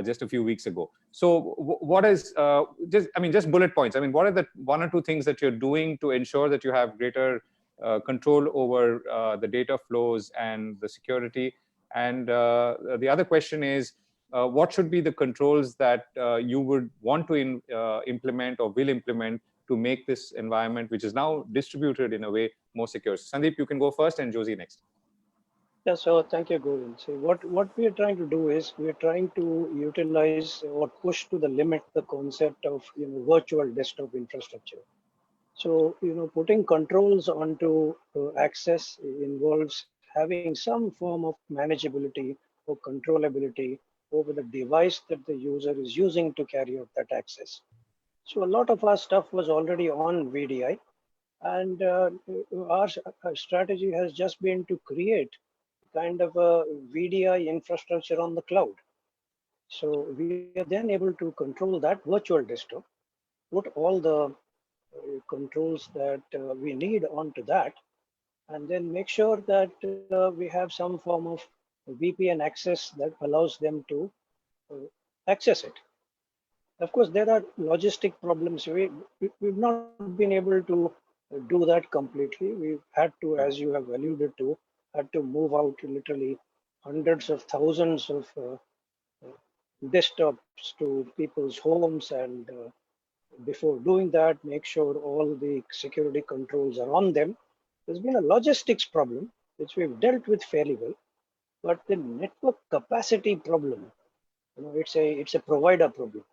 just a few weeks ago. So what is, just bullet points. I mean, what are the one or two things that you're doing to ensure that you have greater control over the data flows and the security? And the other question is, what should be the controls that you would want to implement or will implement to make this environment, which is now distributed in a way, more secure? Sundeep, you can go first, and Josey next. Yeah, so thank you, Govind. So what we are trying to do is we are trying to utilize or push to the limit the concept of virtual desktop infrastructure. So putting controls onto access involves having some form of manageability or controllability over the device that the user is using to carry out that access. So a lot of our stuff was already on VDI, and our strategy has just been to create kind of a VDI infrastructure on the cloud. So we are then able to control that virtual desktop, put all the controls that we need onto that, and then make sure that we have some form of VPN access that allows them to access it. Of course, there are logistic problems. We've not been able to do that completely. We've had to, as you have alluded to, had to move out literally hundreds of thousands of desktops to people's homes, and before doing that, make sure all the security controls are on them. There's been a logistics problem, which we've dealt with fairly well, but the network capacity problem, it's a provider problem.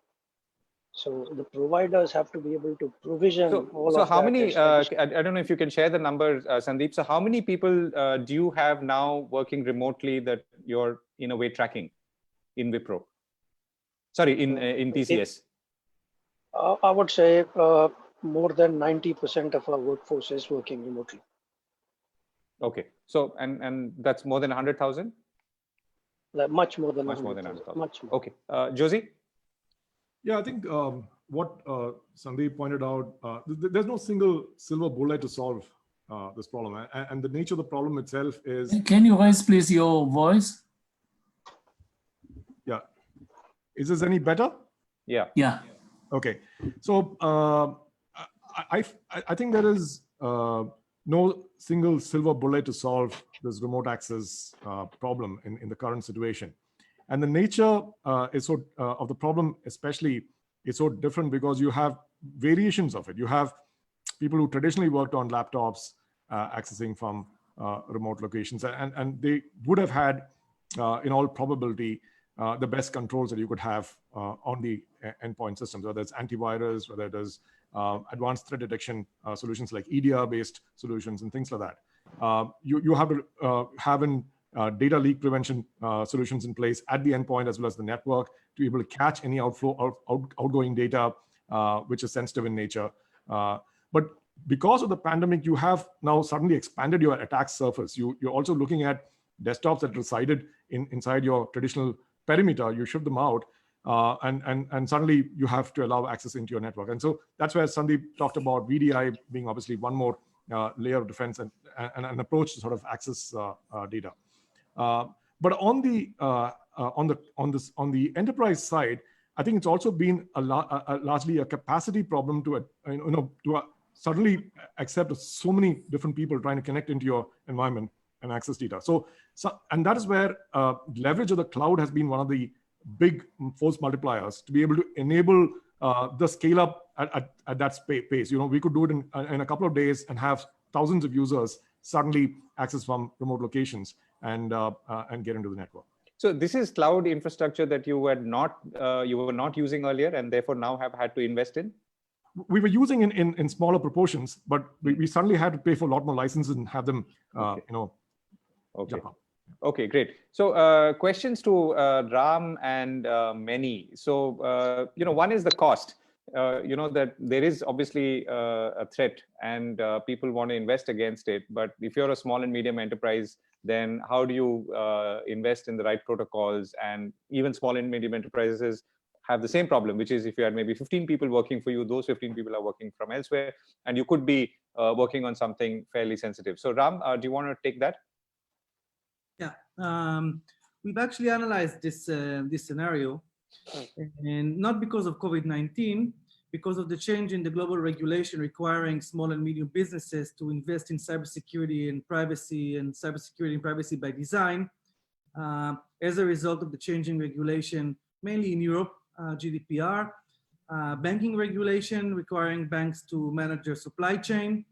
So the providers have to be able to provision all so of how that. many, I don't know if you can share the number, Sundeep. So how many people do you have now working remotely that you're in a way tracking in Wipro? Sorry, in TCS. I would say more than 90% of our workforce is working remotely. Okay. So, and that's more than 100,000? Much more than 100,000. Much more. Okay. Josey? Yeah, I think what Sundeep pointed out, there's no single silver bullet to solve this problem. And the nature of the problem itself is... Can you raise, please, your voice? Yeah. Is this any better? Yeah. Okay. So I think there is no single silver bullet to solve this remote access problem in the current situation. And the nature is of the problem especially is so different because you have variations of it. You have people who traditionally worked on laptops accessing from remote locations, and they would have had, in all probability, the best controls that you could have on the endpoint systems, whether it's antivirus, whether it is advanced threat detection solutions like EDR-based solutions and things like that. You have to have data leak prevention solutions in place at the endpoint as well as the network to be able to catch any outflow outgoing data which is sensitive in nature. But because of the pandemic, you have now suddenly expanded your attack surface. You're also looking at desktops that resided inside your traditional perimeter. You shift them out, and suddenly you have to allow access into your network. And so that's where Sundeep talked about VDI being obviously one more layer of defense and an approach to sort of access data. But on the enterprise side, I think it's also been largely a capacity problem to suddenly accept so many different people trying to connect into your environment and access data. And that is where leverage of the cloud has been one of the big force multipliers to be able to enable the scale up at that pace. We could do it in a couple of days and have thousands of users suddenly access from remote locations and get into the network. So this is cloud infrastructure that you were not using earlier, and therefore now have had to invest in? We were using in smaller proportions, but we suddenly had to pay for a lot more licenses and have them, Okay. jump up. Okay, great. So questions to Ram and Menny. So, one is the cost. That there is obviously a threat and people want to invest against it. But if you're a small and medium enterprise, then how do you invest in the right protocols? And even small and medium enterprises have the same problem, which is if you had maybe 15 people working for you, those 15 people are working from elsewhere, and you could be working on something fairly sensitive. So Ram, do you want to take that? Yeah, we've actually analyzed this scenario, and not because of COVID-19, because of the change in the global regulation requiring small and medium businesses to invest in cybersecurity and cybersecurity and privacy by design. As a result of the changing regulation, mainly in Europe, GDPR, banking regulation requiring banks to manage their supply chain,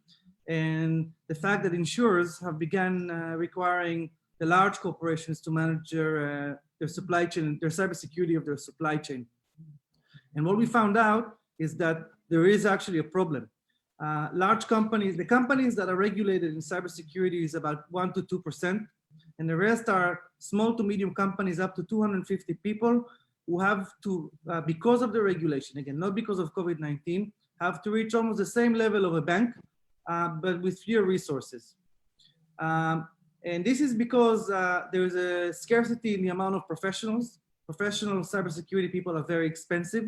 and the fact that insurers have begun requiring the large corporations to manage their supply chain, their cybersecurity of their supply chain. And what we found out is that there is actually a problem. Large companies, the companies that are regulated in cybersecurity is about 1% to 2%, and the rest are small to medium companies up to 250 people who have to, because of the regulation, again, not because of COVID-19, have to reach almost the same level of a bank, but with fewer resources. And this is because there is a scarcity in the amount of professionals. Professional cybersecurity people are very expensive.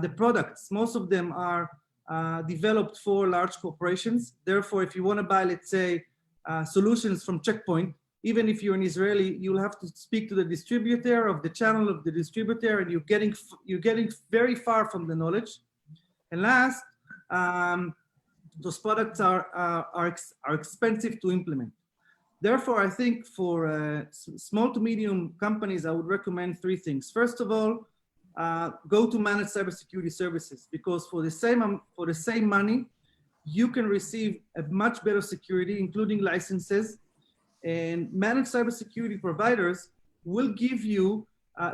The products, most of them are developed for large corporations. Therefore, if you want to buy, let's say, solutions from Checkpoint, even if you're an Israeli, you'll have to speak to the distributor of the channel of the distributor, and you're getting very far from the knowledge. And last, those products are expensive to implement. Therefore, I think for small to medium companies, I would recommend three things. First of all, go to managed cybersecurity services, because for the same money, you can receive a much better security, including licenses. And managed cybersecurity providers will give you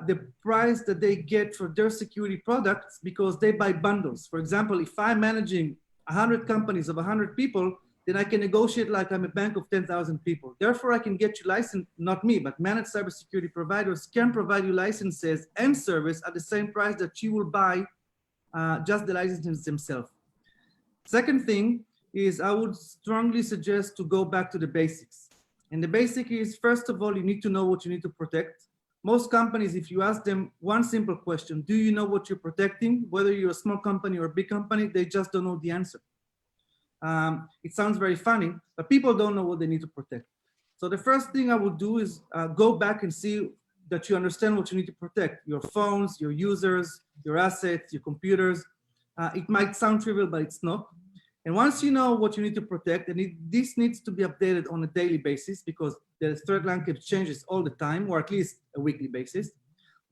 the price that they get for their security products because they buy bundles. For example, if I'm managing 100 companies of 100 people, then I can negotiate like I'm a bank of 10,000 people. Therefore, I can get you licensed, not me, but managed cybersecurity providers can provide you licenses and service at the same price that you will buy just the licenses themselves. Second thing is I would strongly suggest to go back to the basics. And the basic is, first of all, you need to know what you need to protect. Most companies, if you ask them one simple question, do you know what you're protecting? Whether you're a small company or a big company, they just don't know the answer. It sounds very funny, but people don't know what they need to protect. So the first thing I would do is go back and see that you understand what you need to protect. Your phones, your users, your assets, your computers. It might sound trivial, but it's not. And once you know what you need to protect, and this needs to be updated on a daily basis because the threat landscape changes all the time, or at least a weekly basis,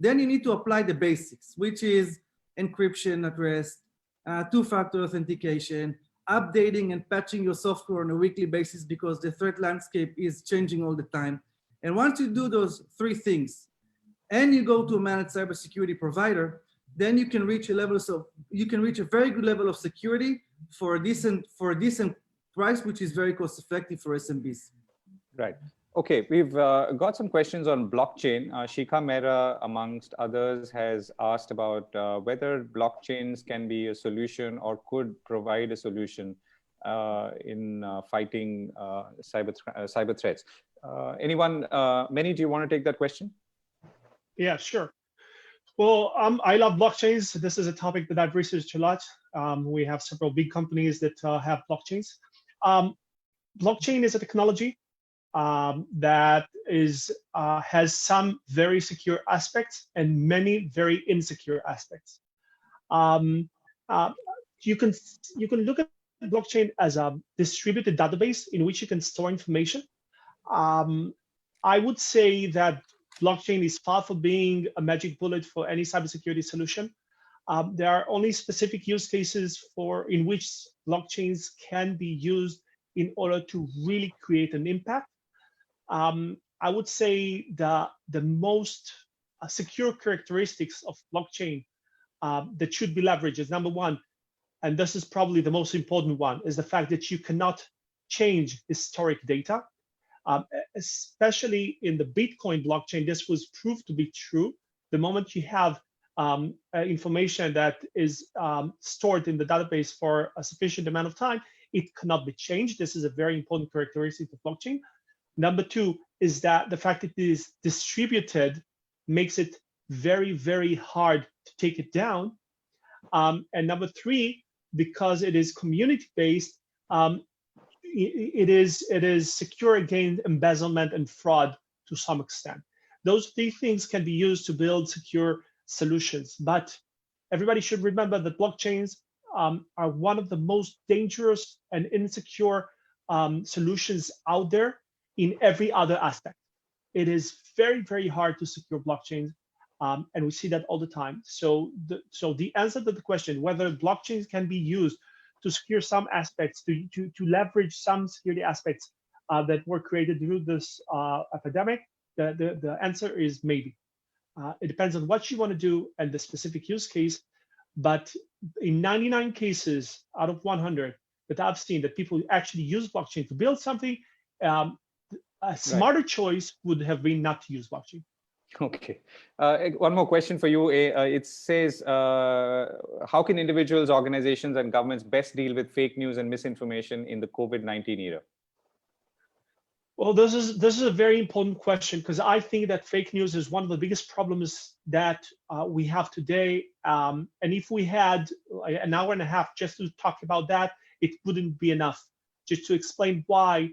then you need to apply the basics, which is encryption at rest, two-factor authentication, updating and patching your software on a weekly basis because the threat landscape is changing all the time. And once you do those three things, and you go to a managed cybersecurity provider, then you can reach a very good level of security for a decent price which is very cost effective for SMBs. Right. Okay, we've got some questions on blockchain. Shikha Mehra, amongst others, has asked about whether blockchains can be a solution or could provide a solution in fighting cyber threats. Anyone, Menny, do you want to take that question? Yeah, sure. Well, I love blockchains. This is a topic that I've researched a lot. We have several big companies that have blockchains. Blockchain is a technology that has some very secure aspects and many very insecure aspects. You can look at blockchain as a distributed database in which you can store information. I would say that blockchain is far from being a magic bullet for any cybersecurity solution. There are only specific use cases in which blockchains can be used in order to really create an impact. I would say the most secure characteristics of blockchain that should be leveraged is, number one, and this is probably the most important one, is the fact that you cannot change historic data. Especially in the Bitcoin blockchain, this was proved to be true. The moment you have information that is stored in the database for a sufficient amount of time, it cannot be changed. This is a very important characteristic of blockchain. Number two is that the fact that it is distributed makes it very, very hard to take it down. And number three, because it is community-based, it is secure against embezzlement and fraud to some extent. Those three things can be used to build secure solutions. But everybody should remember that blockchains are one of the most dangerous and insecure solutions out there in every other aspect. It is very, very hard to secure blockchains, and we see that all the time. So the answer to the question, whether blockchains can be used to secure some aspects, to leverage some security aspects that were created through this epidemic, the answer is maybe. It depends on what you want to do and the specific use case, but in 99 cases out of 100 that I've seen that people actually use blockchain to build something, a smarter choice would have been not to use blockchain. Okay. One more question for you. It says, how can individuals, organizations, and governments best deal with fake news and misinformation in the COVID-19 era? Well, this is a very important question, because I think that fake news is one of the biggest problems that we have today. And if we had an hour and a half just to talk about that, it wouldn't be enough. Just to explain why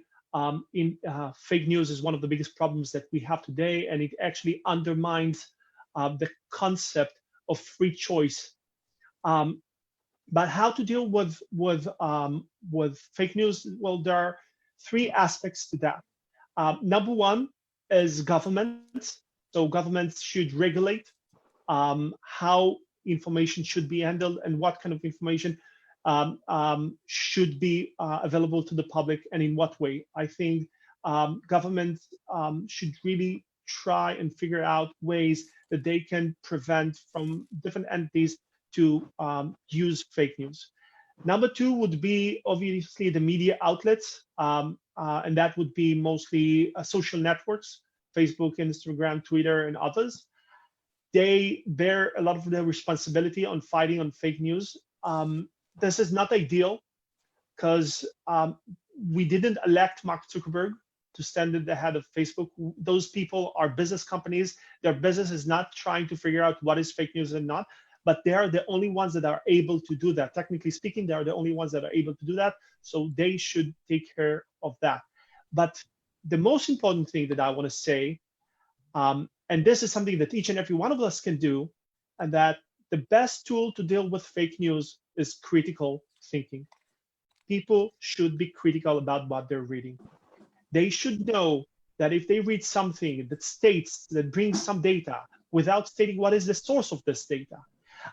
fake news is one of the biggest problems that we have today, and it actually undermines the concept of free choice. But how to deal with fake news? Well, there are three aspects to that. Number one is governments. So governments should regulate how information should be handled and what kind of information should be available to the public and in what way. I think governments should really try and figure out ways that they can prevent from different entities to use fake news. Number two would be obviously the media outlets, and that would be mostly social networks, Facebook, Instagram, Twitter, and others. They bear a lot of the responsibility on fighting on fake news. This is not ideal because we didn't elect Mark Zuckerberg to stand at the head of Facebook. Those people are business companies. Their business is not trying to figure out what is fake news and not, but they are the only ones that are able to do that. Technically speaking, they are the only ones that are able to do that. So they should take care of that. But the most important thing that I want to say, and this is something that each and every one of us can do, and that the best tool to deal with fake news is critical thinking. People should be critical about what they're reading. They should know that if they read something that brings some data without stating what is the source of this data,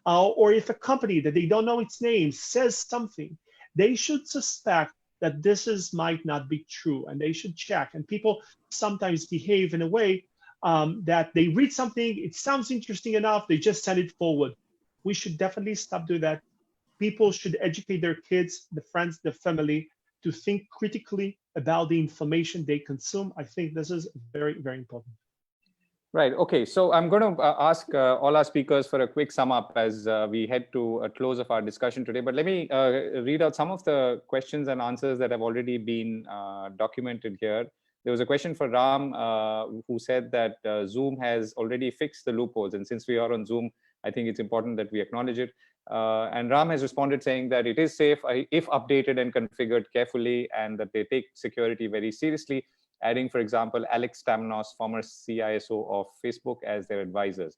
or if a company that they don't know its name says something, they should suspect that this might not be true, and they should check. And people sometimes behave in a way that they read something, it sounds interesting enough, they just send it forward. We should definitely stop doing that. People should educate their kids, the friends, the family to think critically about the information they consume. I think this is very, very important. Right. Okay. So I'm going to ask all our speakers for a quick sum up as we head to a close of our discussion today. But let me read out some of the questions and answers that have already been documented here. There was a question for Ram who said that Zoom has already fixed the loopholes. And since we are on Zoom, I think it's important that we acknowledge it. And Ram has responded saying that it is safe if updated and configured carefully, and that they take security very seriously, adding, for example, Alex Stamnos, former CISO of Facebook, as their advisors.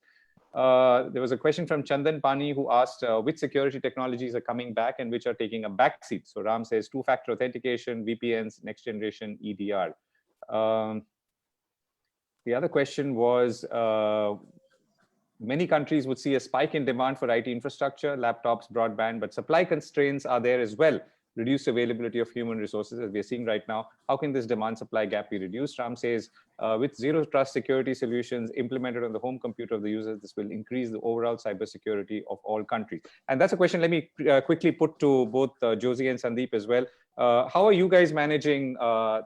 There was a question from Chandan Pani who asked which security technologies are coming back and which are taking a backseat. So Ram says two-factor authentication, VPNs, next generation EDR. The other question was, many countries would see a spike in demand for IT infrastructure, laptops, broadband, but supply constraints are there as well. Reduced availability of human resources, as we are seeing right now. How can this demand-supply gap be reduced? Ram says, with zero trust security solutions implemented on the home computer of the users, this will increase the overall cybersecurity of all countries. And that's a question let me quickly put to both Josey and Sundeep as well. How are you guys managing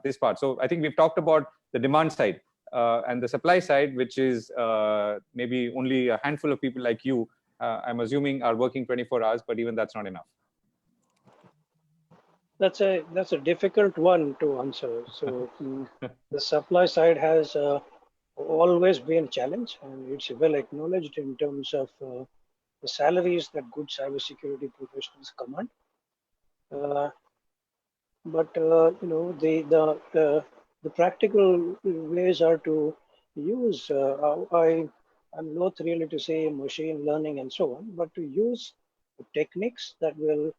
this part? So I think we've talked about the demand side and the supply side, which is maybe only a handful of people like you, I'm assuming, are working 24 hours, but even that's not enough. That's a difficult one to answer. So the supply side has always been a challenge, and it's well acknowledged in terms of the salaries that good cybersecurity professionals command. But you know, the practical ways are to use. I'm not really to say machine learning and so on, but to use techniques that will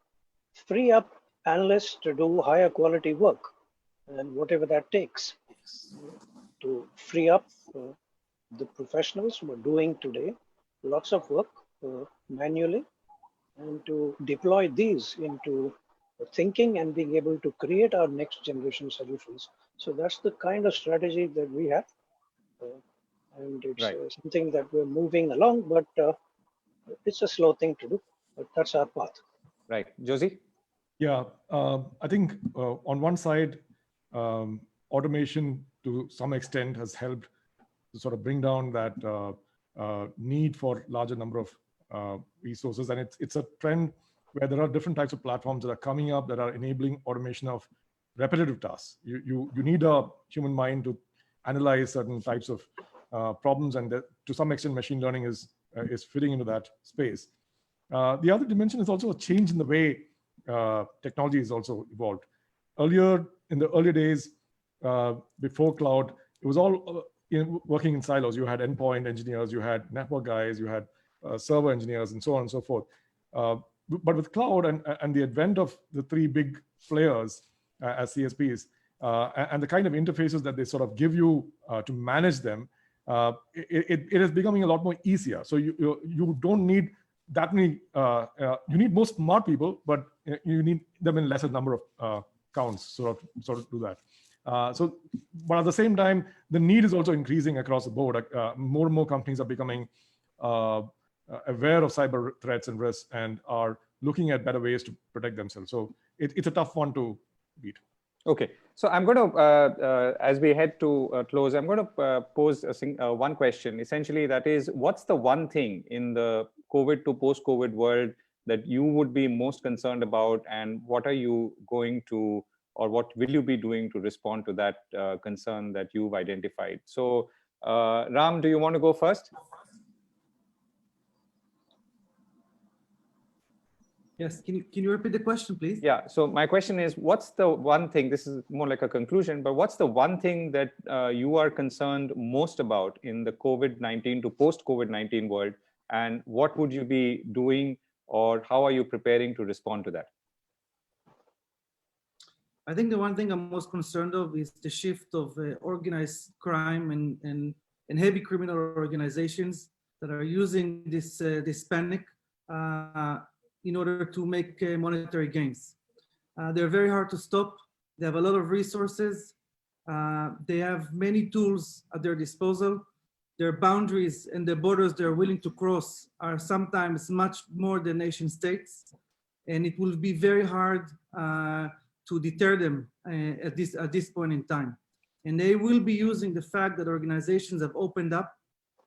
free up analysts to do higher quality work, and whatever that takes, to free up the professionals who are doing today lots of work manually, and to deploy these into thinking and being able to create our next generation solutions. So that's the kind of strategy that we have, and it's right. Something that we're moving along, but it's a slow thing to do, but that's our path. Right. Josey? Yeah, I think on one side, automation to some extent has helped to sort of bring down that need for larger number of resources. And it's a trend where there are different types of platforms that are coming up that are enabling automation of repetitive tasks. You need a human mind to analyze certain types of problems, and to some extent, machine learning is fitting into that space. The other dimension is also a change in the way technology is also evolved. Earlier, in the early days, before cloud, it was all working in silos. You had endpoint engineers, you had network guys, you had server engineers, and so on and so forth. But with cloud and the advent of the three big players as CSPs, and the kind of interfaces that they sort of give you to manage them, it is becoming a lot more easier. So you don't need that many, you need more smart people, but you need them in lesser number of counts, sort of do that. But at the same time, the need is also increasing across the board. More and more companies are becoming aware of cyber threats and risks and are looking at better ways to protect themselves. So it's a tough one to beat. Okay, so I'm going to, as we head to close, I'm going to pose one question. Essentially, that is, what's the one thing in the COVID to post-COVID world that you would be most concerned about, and what are you going to, or what will you be doing to respond to that concern that you've identified? So, Ram, do you want to go first? Yes, can you repeat the question, please? Yeah, so my question is, what's the one thing, this is more like a conclusion, but what's the one thing that you are concerned most about in the COVID-19 to post-COVID-19 world, and what would you be doing, or how are you preparing to respond to that? I think the one thing I'm most concerned of is the shift of organized crime and heavy criminal organizations that are using this panic in order to make monetary gains. They're very hard to stop. They have a lot of resources. They have many tools at their disposal. Their boundaries and the borders they're willing to cross are sometimes much more than nation states. And it will be very hard to deter them at this point in time. And they will be using the fact that organizations have opened up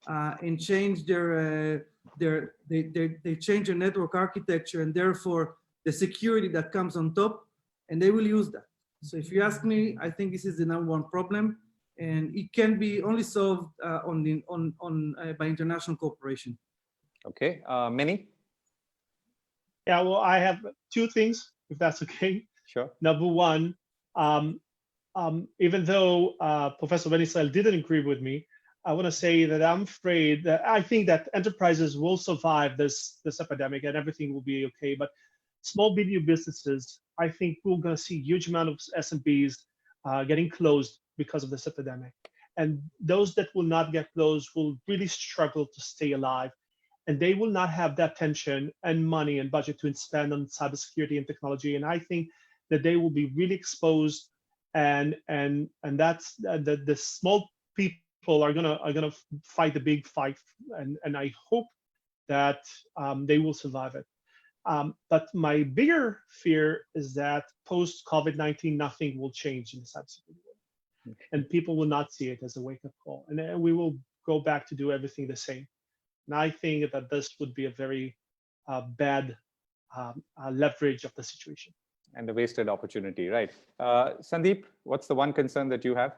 and changed they change their network architecture and therefore the security that comes on top, and they will use that. So if you ask me, I think this is the #1 problem, and it can be only solved by international cooperation. Okay, Menny? Yeah, well, I have two things, if that's okay. Sure. Number one, even though Professor Menny didn't agree with me, I want to say that I'm afraid that I think that enterprises will survive this epidemic and everything will be okay. But small, medium businesses, I think we're going to see a huge amount of SMBs getting closed because of this epidemic. And those that will not get closed will really struggle to stay alive. And they will not have that tension and money and budget to spend on cybersecurity and technology. And I think that they will be really exposed, and that's the small people are gonna fight the big fight. And I hope that they will survive it. But my bigger fear is that post COVID-19, nothing will change in the cybersecurity world, and people will not see it as a wake-up call, and we will go back to do everything the same. And I think that this would be a very bad leverage of the situation. And a wasted opportunity, right? Sundeep, what's the one concern that you have?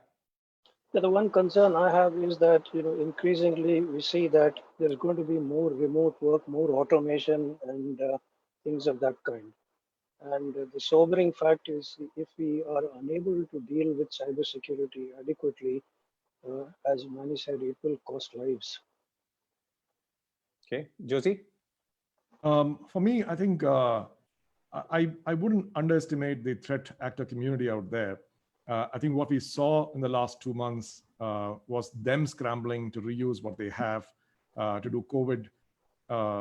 Yeah, the one concern I have is that, increasingly we see that there's going to be more remote work, more automation, and things of that kind. And the sobering fact is, if we are unable to deal with cybersecurity adequately, as Menny said, it will cost lives. Okay, Josey? For me, I think I wouldn't underestimate the threat actor community out there. I think what we saw in the last 2 months was them scrambling to reuse what they have to do COVID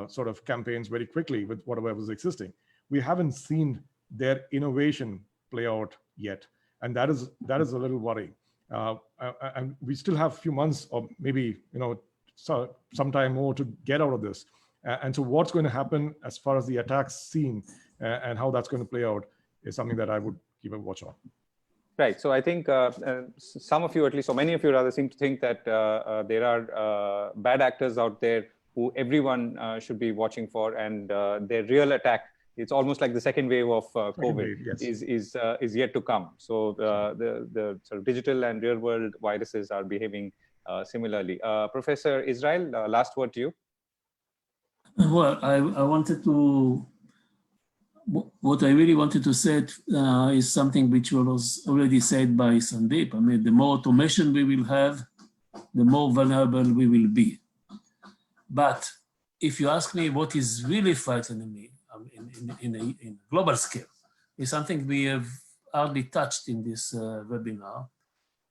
sort of campaigns very quickly with whatever was existing. We haven't seen their innovation play out yet, and that is a little worrying. And we still have a few months, or maybe some time more to get out of this. And so what's going to happen as far as the attacks scene and how that's going to play out is something that I would keep a watch on. Right. So I think some of you, at least, or many of you rather, seem to think that there are bad actors out there who everyone should be watching for, and their real attack, it's almost like the second wave of COVID, yes, is yet to come. So the sort of digital and real world viruses are behaving similarly. Professor Israel, last word to you. Well, I wanted to, what I really wanted to say is something which was already said by Sundeep. I mean, the more automation we will have, the more vulnerable we will be. But if you ask me what is really frightening me in a global scale, is something we have hardly touched in this webinar.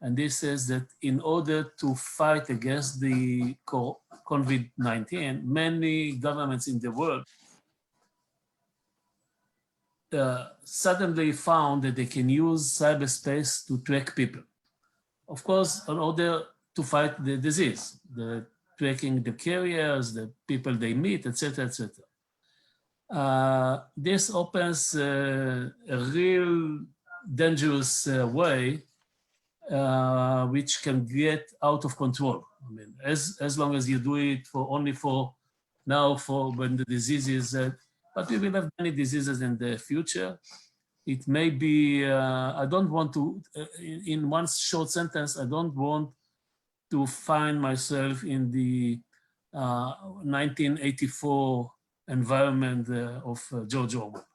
And this says that in order to fight against the COVID-19, many governments in the world suddenly found that they can use cyberspace to track people. Of course, in order to fight the disease, the tracking the carriers, the people they meet, etc., etc. This opens a real dangerous way which can get out of control. I mean, as long as you do it only for when the disease is, but we will have many diseases in the future. It may be, I don't want to, in one short sentence, I don't want to find myself in the 1984 environment of George Orwell.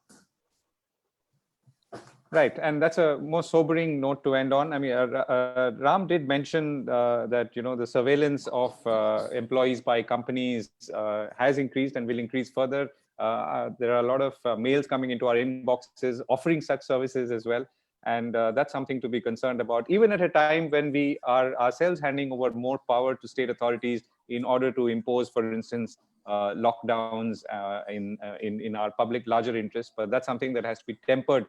Right, and that's a more sobering note to end on. I mean, Ram did mention that the surveillance of employees by companies has increased and will increase further. There are a lot of mails coming into our inboxes offering such services as well, and that's something to be concerned about. Even at a time when we are ourselves handing over more power to state authorities in order to impose, for instance, lockdowns in our public larger interest, but that's something that has to be tempered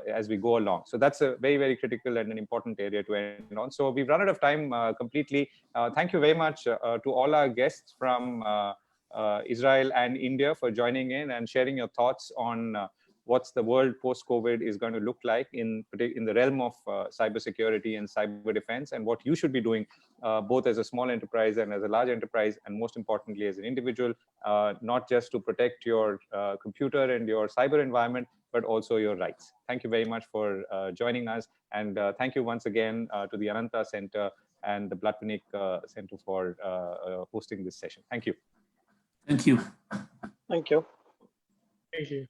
as we go along. So that's a very, very critical and an important area to end on. So we've run out of time completely. Thank you very much to all our guests from Israel and India for joining in and sharing your thoughts on what's the world post-COVID is going to look like in the realm of cybersecurity and cyber defense, and what you should be doing both as a small enterprise and as a large enterprise, and most importantly as an individual, not just to protect your computer and your cyber environment, but also your rights. Thank you very much for joining us, and thank you once again to the Ananta Center and the Blavatnik Center for hosting this session. Thank you. Thank you. Thank you. Thank you.